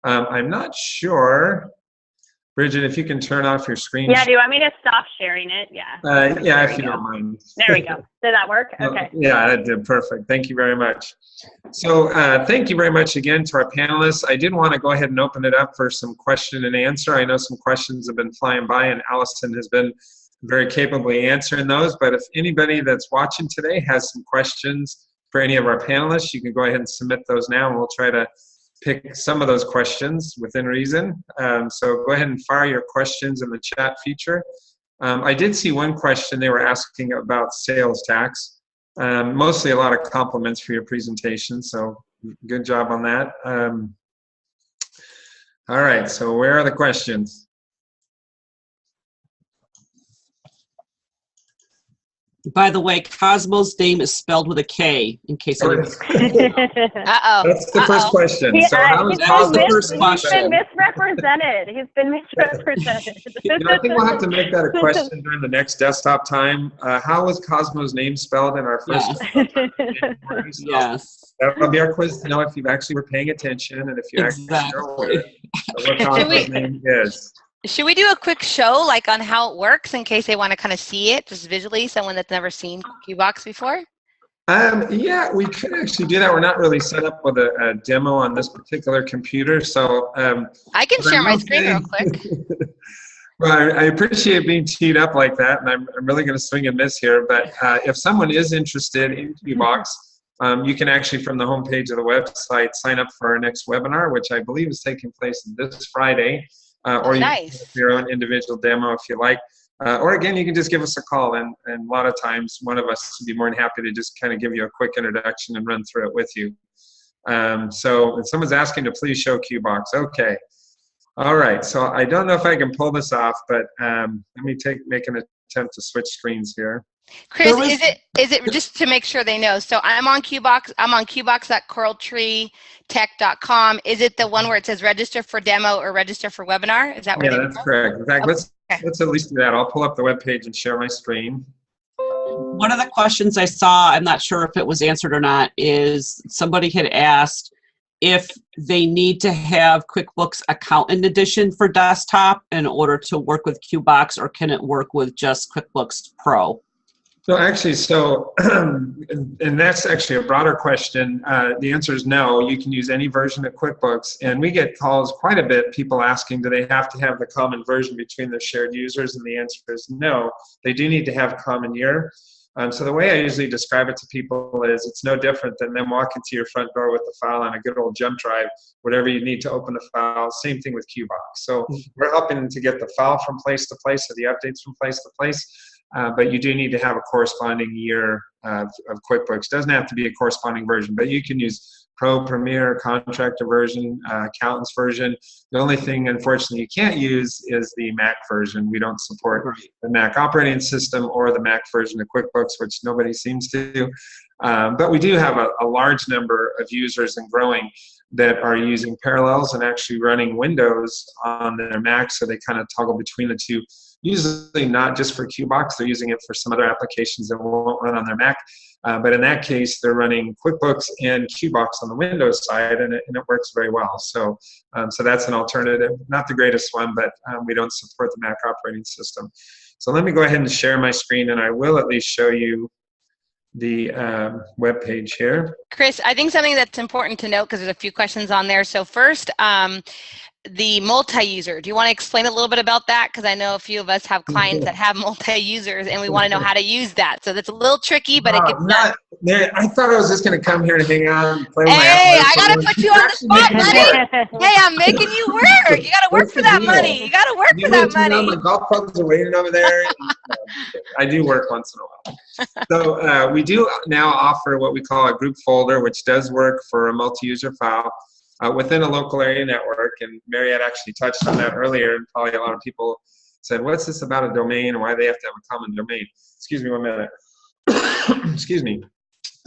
I'm not sure, Bridget, if you can turn off your screen. Yeah, do you want me to stop sharing it? Yeah. Yeah, if you don't mind. There we go. Did that work? Okay. Yeah, that did. Perfect. Thank you very much. So thank you very much again to our panelists. I did want to go ahead and open it up for some question and answer. I know some questions have been flying by, and Allison has been very capably answering those. But if anybody that's watching today has some questions for any of our panelists, you can go ahead and submit those now, and we'll try to pick some of those questions within reason. So go ahead and fire your questions in the chat feature. I did see one question they were asking about sales tax. Mostly a lot of compliments for your presentation, so good job on that. All right, so where are the questions? By the way, Cosmo's name is spelled with a K, in case anyone. Uh-oh. That's the first question. So how is That was the first He's question. been misrepresented. He's been misrepresented. I think we'll have to make that a question during the next desktop time. How was Cosmo's name spelled in our first? Yes. Yes. That'll be our quiz to know if you actually were paying attention and if you actually know what Cosmo's name is. Should we do a quick show, like on how it works, in case they want to kind of see it just visually, someone that's never seen QBox before? Yeah, we could actually do that. We're not really set up with a demo on this particular computer, so I can share my screen real quick. Well, I appreciate being teed up like that, and I'm really going to swing and miss here. But if someone is interested in QBox, you can actually, from the homepage of the website, sign up for our next webinar, which I believe is taking place this Friday. Or you can have your own individual demo if you like. Or again, you can just give us a call, and a lot of times one of us would be more than happy to just kind of give you a quick introduction and run through it with you. So if someone's asking to please show QBox. Okay. All right. So I don't know if I can pull this off, but let me make an attempt to switch screens here. Chris, is it just to make sure they know? So I'm on QBox. I'm on QBox.coraltreetech.com. Is it the one where it says register for demo or register for webinar? Is that where? Yeah, that's correct. In fact, let's at least do that. I'll pull up the web page and share my screen. One of the questions I saw, I'm not sure if it was answered or not, is somebody had asked if they need to have QuickBooks Accountant Edition for desktop in order to work with QBox, or can it work with just QuickBooks Pro? So actually, and that's actually a broader question. The answer is no. You can use any version of QuickBooks, and we get calls quite a bit, people asking, do they have to have the common version between their shared users? And the answer is no. They do need to have common year. So the way I usually describe it to people is it's no different than them walking to your front door with the file on a good old jump drive, whatever you need to open the file. Same thing with QBox. So we're helping to get the file from place to place, or the updates from place to place. but you do need to have a corresponding year of QuickBooks. Doesn't have to be a corresponding version, but you can use Pro, Premier, Contractor version, Accountant's version. The only thing, unfortunately, you can't use is the Mac version. We don't support the Mac operating system or the Mac version of QuickBooks, which nobody seems to. But we do have a large number of users and growing that are using Parallels and actually running Windows on their Mac, so they kind of toggle between the two. Usually not just for QBox, they're using it for some other applications that won't run on their Mac. But in that case, they're running QuickBooks and QBox on the Windows side, and it works very well. So, so that's an alternative. Not the greatest one, but we don't support the Mac operating system. So let me go ahead and share my screen, and I will at least show you the web page here. Chris, I think something that's important to note, because there's a few questions on there. So first, the multi-user. Do you want to explain a little bit about that? Because I know a few of us have clients that have multi-users, and we want to know how to use that. So that's a little tricky, but it gets done. I thought I was just going to come here to hang out and play with my Hey, I got to put you on the spot, buddy. Hey, I'm making you work. You got to work for that money. You got to work for that money. My golf clubs are waiting over there. I do work once in a while. So we do now offer what we call a group folder, which does work for a multi-user file. Within a local area network, and Mariette actually touched on that earlier, and probably a lot of people said, what's this about a domain, and why do they have to have a common domain? Excuse me 1 minute. Excuse me.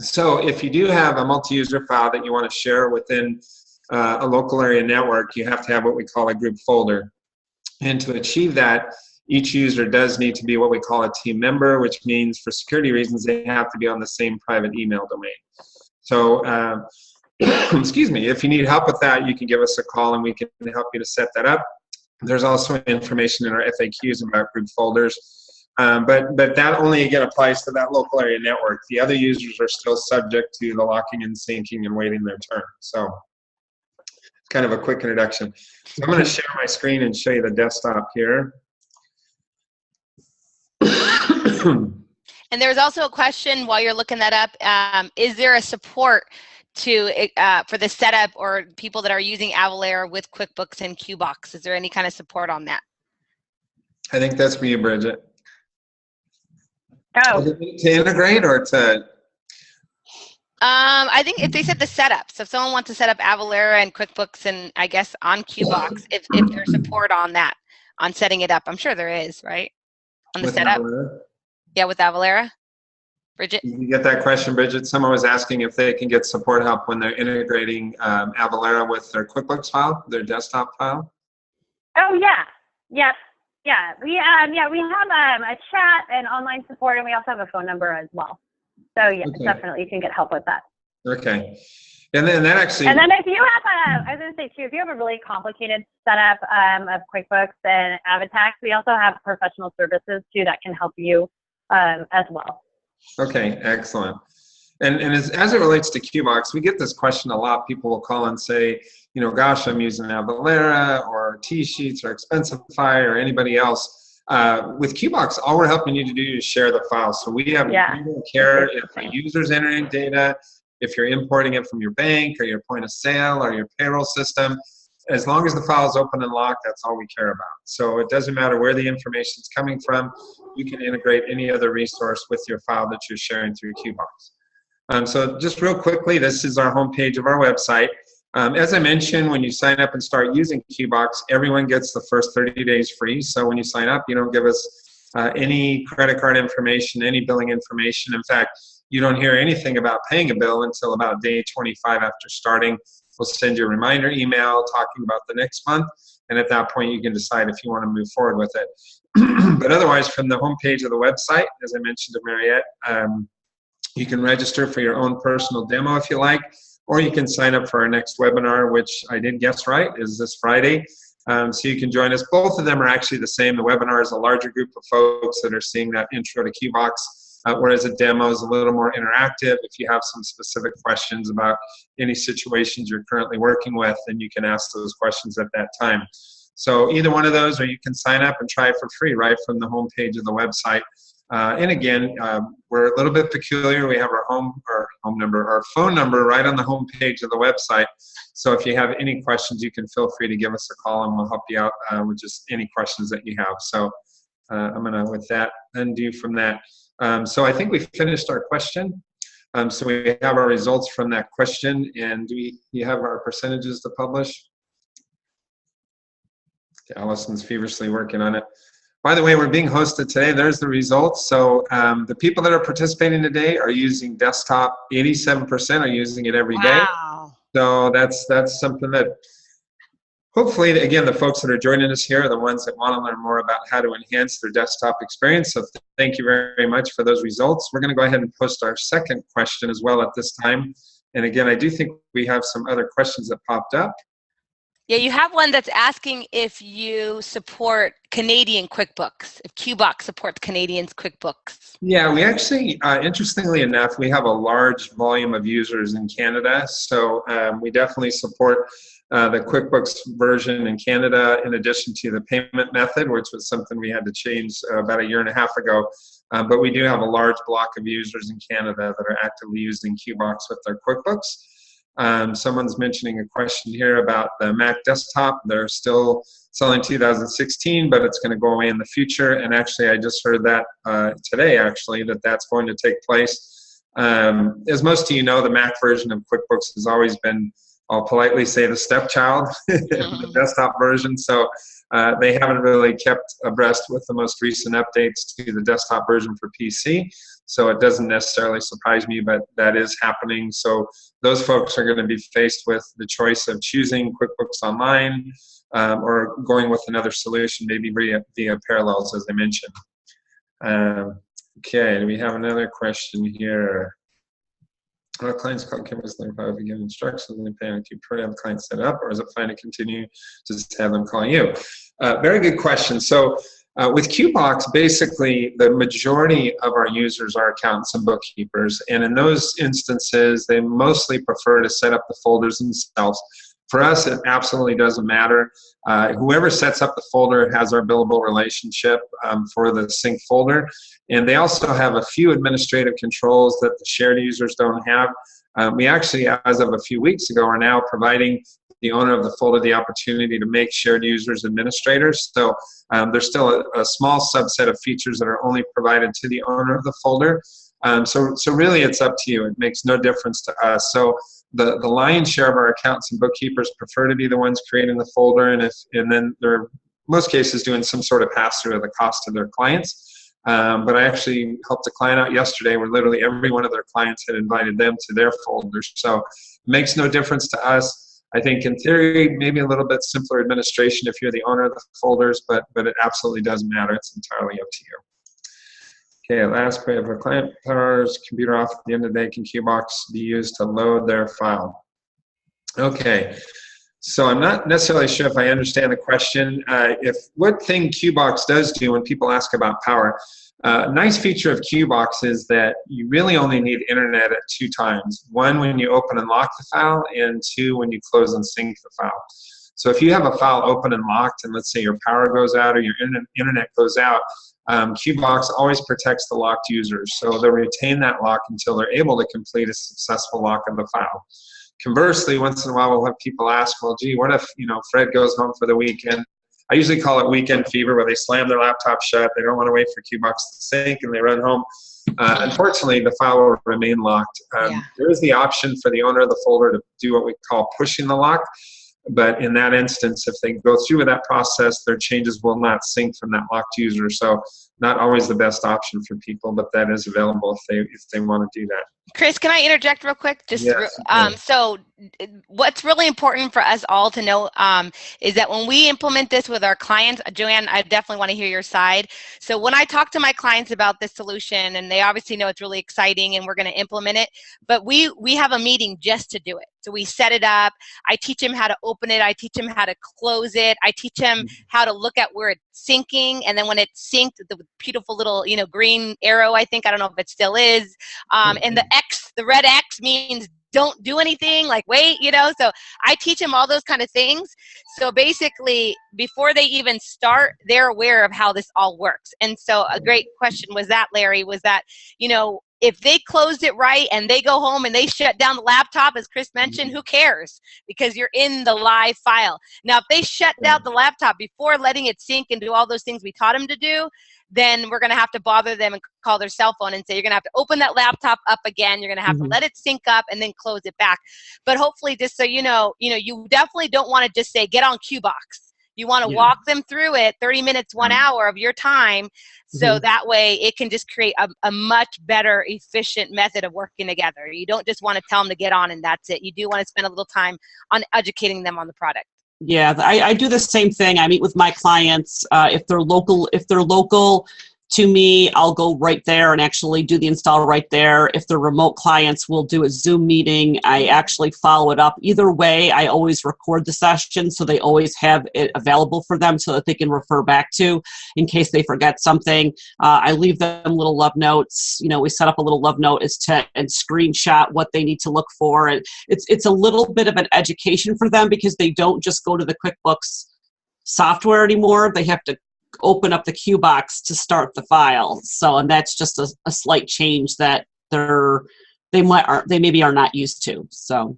So if you do have a multi-user file that you want to share within a local area network, you have to have what we call a group folder. And to achieve that, each user does need to be what we call a team member, which means for security reasons, they have to be on the same private email domain. So excuse me, if you need help with that, you can give us a call and we can help you to set that up. There's also information in our FAQs about group folders. But that only, again, applies to that local area network. The other users are still subject to the locking and syncing and waiting their turn. So kind of a quick introduction. So I'm going to share my screen and show you the desktop here. And there's also a question while you're looking that up. Is there a support for the setup or people that are using Avalara with QuickBooks and QBox? Is there any kind of support on that? I think that's for you, Bridget. Oh. To integrate or to? I think if they said the setup, so if someone wants to set up Avalara and QuickBooks and I guess on QBox, if there's support on that, on setting it up, I'm sure there is, right? On the setup? Avalara? Yeah, with Avalara. Bridget? You get that question, Bridget? Someone was asking if they can get support help when they're integrating Avalara with their QuickBooks file, their desktop file. Oh yeah, yes, yeah. We have a chat and online support, and we also have a phone number as well. So yeah, okay. Definitely you can get help with that. Okay, and then that actually. And then if you have I was going to say too, if you have a really complicated setup of QuickBooks and Avatax, we also have professional services too that can help you as well. Okay, excellent. And as it relates to QBox, we get this question a lot. People will call and say, you know, gosh, I'm using Avalara or T-Sheets or Expensify or anybody else. With QBox, all we're helping you to do is share the file. So we have no care if a user's entering data, if you're importing it from your bank or your point of sale or your payroll system. As long as the file is open and locked, that's all we care about. So it doesn't matter where the information is coming from. You can integrate any other resource with your file that you're sharing through QBox. So just real quickly, this is our homepage of our website. As I mentioned, when you sign up and start using QBox, everyone gets the first 30 days free. So when you sign up, you don't give us any credit card information, any billing information. In fact, you don't hear anything about paying a bill until about day 25 after starting. We'll send you a reminder email talking about the next month, and at that point you can decide if you want to move forward with it. But otherwise, from the homepage of the website, as I mentioned to Mariette, you can register for your own personal demo if you like, or you can sign up for our next webinar, which I did guess right, is this Friday. So you can join us. Both of them are actually the same. The webinar is a larger group of folks that are seeing that intro to QBox. Whereas a demo is a little more interactive. If you have some specific questions about any situations you're currently working with, then you can ask those questions at that time. So either one of those, or you can sign up and try it for free right from the home page of the website. And again, we're a little bit peculiar. We have our phone number right on the home page of the website. So if you have any questions, you can feel free to give us a call and we'll help you out with just any questions that you have. So I'm going to, with that, undo from that. So I think we finished our question. So we have our results from that question, and you have our percentages to publish? Okay, Allison's feverishly working on it. By the way, we're being hosted today. There's the results. So the people that are participating today are using desktop. 87% are using it every day. Wow. So that's something that hopefully, again, the folks that are joining us here are the ones that want to learn more about how to enhance their desktop experience. So thank you very much for those results. We're going to go ahead and post our second question as well at this time. And again, I do think we have some other questions that popped up. Yeah, you have one that's asking if you support Canadian QuickBooks, if QBox supports Canadian's QuickBooks. Yeah, we actually, interestingly enough, we have a large volume of users in Canada. So we definitely support the QuickBooks version in Canada, in addition to the payment method, which was something we had to change about a year and a half ago. But we do have a large block of users in Canada that are actively using QBox with their QuickBooks. Someone's mentioning a question here about the Mac desktop. They're still selling 2016, but it's going to go away in the future. And actually, I just heard that today, actually, that's going to take place. As most of you know, the Mac version of QuickBooks has always been, I'll politely say, the stepchild, the desktop version. So they haven't really kept abreast with the most recent updates to the desktop version for PC. So it doesn't necessarily surprise me, but that is happening. So those folks are going to be faced with the choice of choosing QuickBooks Online or going with another solution, maybe via Parallels, as I mentioned. Okay, we have another question here. Our clients call cameras like how to give instructions and pay on to have the client set up, or is it fine to continue to just have them call you? Very good question. So with QBox, basically the majority of our users are accountants and bookkeepers, and in those instances, they mostly prefer to set up the folders themselves. For us, it absolutely doesn't matter. Whoever sets up the folder has our billable relationship for the sync folder. And they also have a few administrative controls that the shared users don't have. We actually, as of a few weeks ago, are now providing the owner of the folder the opportunity to make shared users administrators. So there's still a small subset of features that are only provided to the owner of the folder. So really, it's up to you. It makes no difference to us. So the lion's share of our accountants and bookkeepers prefer to be the ones creating the folder, and then they're, most cases, doing some sort of pass-through of the cost to their clients. But I actually helped a client out yesterday where literally every one of their clients had invited them to their folders. So it makes no difference to us. I think in theory, maybe a little bit simpler administration if you're the owner of the folders, but it absolutely doesn't matter. It's entirely up to you. Okay, last part of a client powers computer off at the end of the day, can QBox be used to load their file? Okay, so I'm not necessarily sure if I understand the question. What thing QBox does do when people ask about power, a nice feature of QBox is that you really only need internet at 2 times. 1, when you open and lock the file, and 2, when you close and sync the file. So if you have a file open and locked, and let's say your power goes out or your internet goes out, QBox always protects the locked users. So they'll retain that lock until they're able to complete a successful lock of the file. Conversely, once in a while we'll have people ask, well, gee, what if Fred goes home for the weekend? I usually call it weekend fever, where they slam their laptop shut, they don't want to wait for QBox to sync, and they run home. Unfortunately, the file will remain locked. There is the option for the owner of the folder to do what we call pushing the lock. But in that instance, if they go through with that process, their changes will not sync from that locked user. So not always the best option for people, but that is available if they want to do that. Chris, can I interject real quick? Yes, so what's really important for us all to know is that when we implement this with our clients, Joanne, I definitely want to hear your side. So when I talk to my clients about this solution, and they obviously know it's really exciting and we're going to implement it, but we have a meeting just to do it. So we set it up. I teach them how to open it. I teach them how to close it. I teach them how to look at where it's syncing. And then when it's synced, the beautiful little, green arrow, I don't know if it still is. And the red X means don't do anything, like wait, so I teach them all those kind of things. So basically, before they even start, they're aware of how this all works. And so a great question was that, Larry, was that, if they closed it right and they go home and they shut down the laptop, as Chris mentioned, who cares? Because you're in the live file. Now, if they shut down the laptop before letting it sync and do all those things we taught them to do, then we're going to have to bother them and call their cell phone and say, you're going to have to open that laptop up again. You're going to have to let it sync up and then close it back. But hopefully, just so you know, you definitely don't want to just say, get on QBox. You want to walk them through it 30 minutes, 1 hour of your time. So that way it can just create a much better, efficient method of working together. You don't just want to tell them to get on and that's it. You do want to spend a little time on educating them on the product. Yeah, I do the same thing. I meet with my clients. If they're local to me, I'll go right there and actually do the install right there. If they're remote clients, we'll do a Zoom meeting. I actually follow it up. Either way, I always record the session so they always have it available for them so that they can refer back to in case they forget something. I leave them little love notes. We set up a little love note and screenshot what they need to look for. And it's a little bit of an education for them because they don't just go to the QuickBooks software anymore. They have to open up the QBox to start the file. So, and that's just a slight change that they maybe are not used to. So,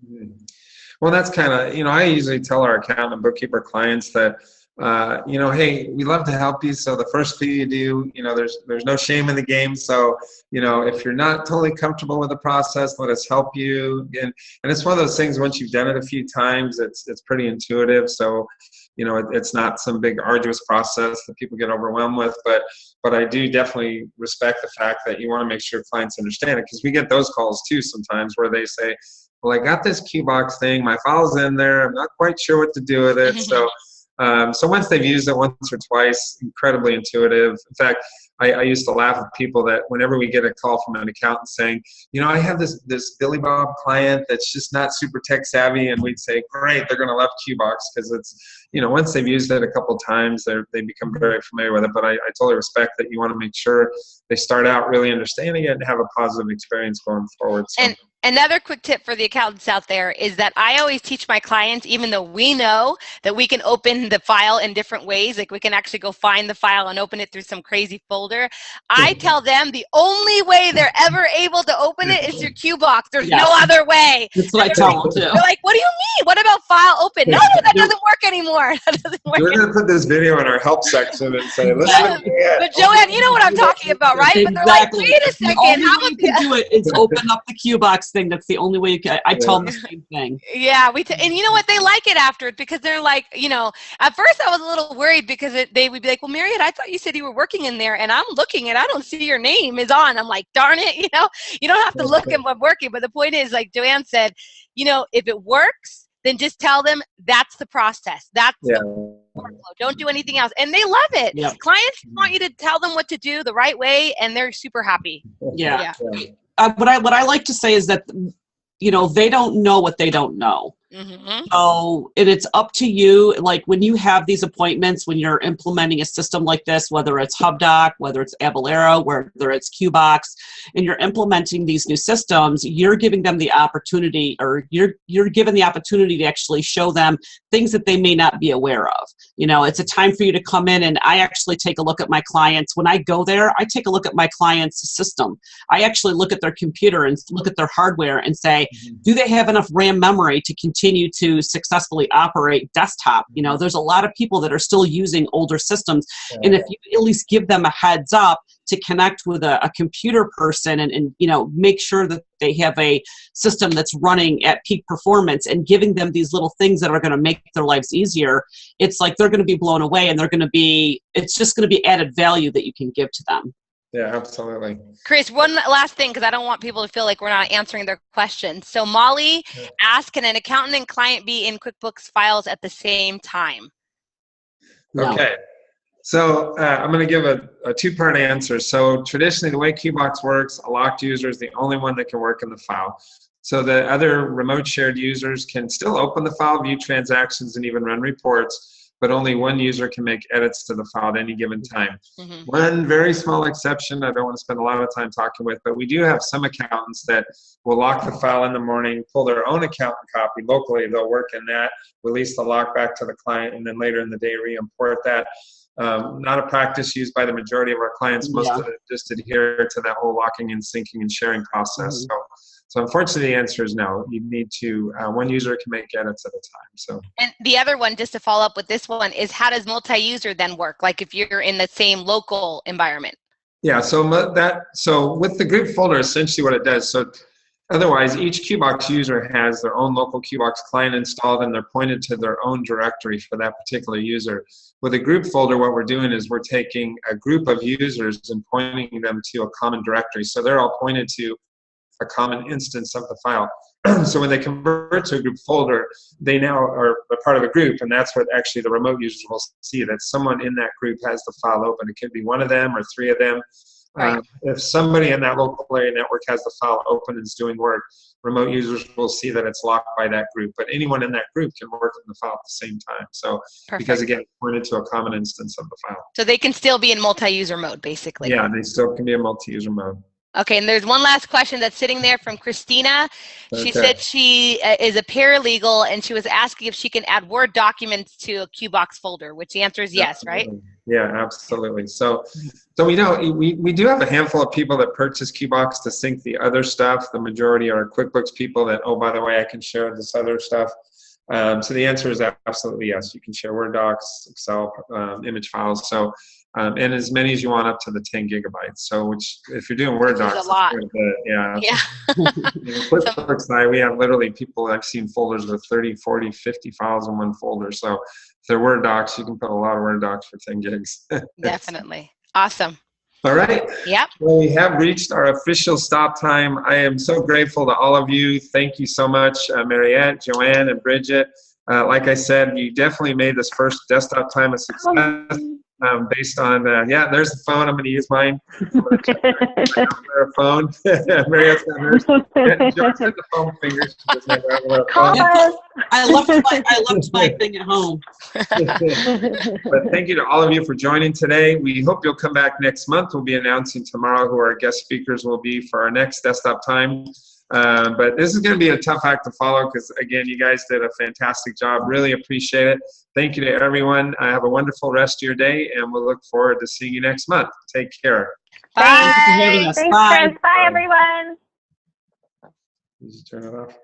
well, that's kind of, I usually tell our accountant and bookkeeper clients that, hey, we love to help you. So the first thing you do, there's no shame in the game. So, if you're not totally comfortable with the process, let us help you. And it's one of those things, once you've done it a few times, it's pretty intuitive. So, it's not some big arduous process that people get overwhelmed with, but I do definitely respect the fact that you want to make sure clients understand it, because we get those calls too sometimes where they say, well, I got this QBox thing, my file's in there, I'm not quite sure what to do with it. So once they've used it once or twice, incredibly intuitive. In fact, I used to laugh at people that whenever we get a call from an accountant saying, I have this Billy Bob client that's just not super tech savvy, and we'd say, great, they're going to love QBox because it's, once they've used it a couple times, they become very familiar with it. But I totally respect that you want to make sure they start out really understanding it and have a positive experience going forward. So. And another quick tip for the accountants out there is that I always teach my clients, even though we know that we can open the file in different ways, like we can actually go find the file and open it through some crazy folder, I tell them the only way they're ever able to open it is through QBox. There's no other way. That's what I tell them too. They're like, what do you mean? What about file open? No, that doesn't work anymore. That doesn't work. We're going to put this video in our help section and say, listen. But Joanne, you know what I'm talking about, right? Exactly. But they're like, wait a second. The only way you can do it is open up the QBox thing. That's the only way you can. I tell them the same thing. Yeah, and you know what? They like it after it because they're like, at first I was a little worried because they would be like, well, Mariette, I thought you said you were working in there, and I'm looking and I don't see your name is on. I'm like, darn it, you don't have to look at what I'm working. But the point is, like Joanne said, if it works, then just tell them that's the process. That's the workflow. Don't do anything else. And they love it. Yep. Clients want you to tell them what to do the right way, and they're super happy. Yeah. What I like to say is that, they don't know what they don't know. So, and it's up to you. Like when you have these appointments, when you're implementing a system like this, whether it's HubDoc, whether it's Avalara, whether it's QBox, and you're implementing these new systems, you're giving them the opportunity, or you're given the opportunity to actually show them things that they may not be aware of. It's a time for you to come in, and I actually take a look at my clients. When I go there, I take a look at my client's system. I actually look at their computer and look at their hardware and say, do they have enough RAM memory to continue to successfully operate desktop? There's a lot of people that are still using older systems, and if you at least give them a heads up to connect with a computer person and make sure that they have a system that's running at peak performance and giving them these little things that are going to make their lives easier, it's like they're going to be blown away, and it's just going to be added value that you can give to them. Yeah, absolutely. Chris, one last thing, because I don't want people to feel like we're not answering their questions. So Molly asked, can an accountant and client be in QuickBooks files at the same time? No. Okay. So I'm going to give a two-part answer. So traditionally, the way QBox works, a locked user is the only one that can work in the file. So the other remote shared users can still open the file, view transactions, and even run reports, but only one user can make edits to the file at any given time. One very small exception I don't want to spend a lot of time talking with, but we do have some accountants that will lock the file in the morning, pull their own accountant copy locally, they'll work in that, release the lock back to the client, and then later in the day re-import that. not a practice used by the majority of our clients. Most of them just adhere to that whole locking and syncing and sharing process. So unfortunately, the answer is no. You need to, one user can make edits at a time. So. And the other one, just to follow up with this one, is how does multi-user then work? Like if you're in the same local environment? Yeah, so with the group folder, essentially what it does, so otherwise each QBox user has their own local QBox client installed and they're pointed to their own directory for that particular user. With a group folder, what we're doing is we're taking a group of users and pointing them to a common directory. So they're all pointed to a common instance of the file. So when they convert to a group folder, they now are a part of a group, and that's what actually the remote users will see, that someone in that group has the file open. It could be one of them or three of them. Right. If somebody in that local area network has the file open and is doing work, remote users will see that it's locked by that group. But anyone in that group can work on the file at the same time. So because again, it's pointed to a common instance of the file. So they can still be in multi-user mode, basically. Yeah, they still can be in multi-user mode. Okay, and there's one last question that's sitting there from Christina. She said she is a paralegal, and she was asking if she can add Word documents to a QBox folder, which the answer is yes, right? Yeah, absolutely. So we know we do have a handful of people that purchase QBox to sync the other stuff. The majority are QuickBooks people that, oh, by the way, I can share this other stuff. So the answer is absolutely yes. You can share Word docs, Excel, image files. So and as many as you want, up to the 10 gigabytes. So, which if you're doing Word docs, a lot. Yeah. QuickBooks we have literally people, I've seen folders with 30, 40, 50 files in one folder. So if they're Word docs, you can put a lot of Word docs for 10 gigs. Definitely. Awesome. All right. Yep. Well, we have reached our official stop time. I am so grateful to all of you. Thank you so much, Mariette, Joanne, and Bridget. Like I said, you definitely made this first desktop time a success. Based on, yeah, there's the phone. I'm going to use mine. Her phone. Mariette's got hers. Joanne's got the phone fingers. She doesn't have her phone. I left my thing at home. But thank you to all of you for joining today. We hope you'll come back next month. We'll be announcing tomorrow who our guest speakers will be for our next desktop time. But this is going to be a tough act to follow because, again, you guys did a fantastic job. Really appreciate it. Thank you to everyone. Have a wonderful rest of your day, and we'll look forward to seeing you next month. Take care. Bye. Thank you for having us. Thanks, Chris. Bye, everyone. Did you turn it off?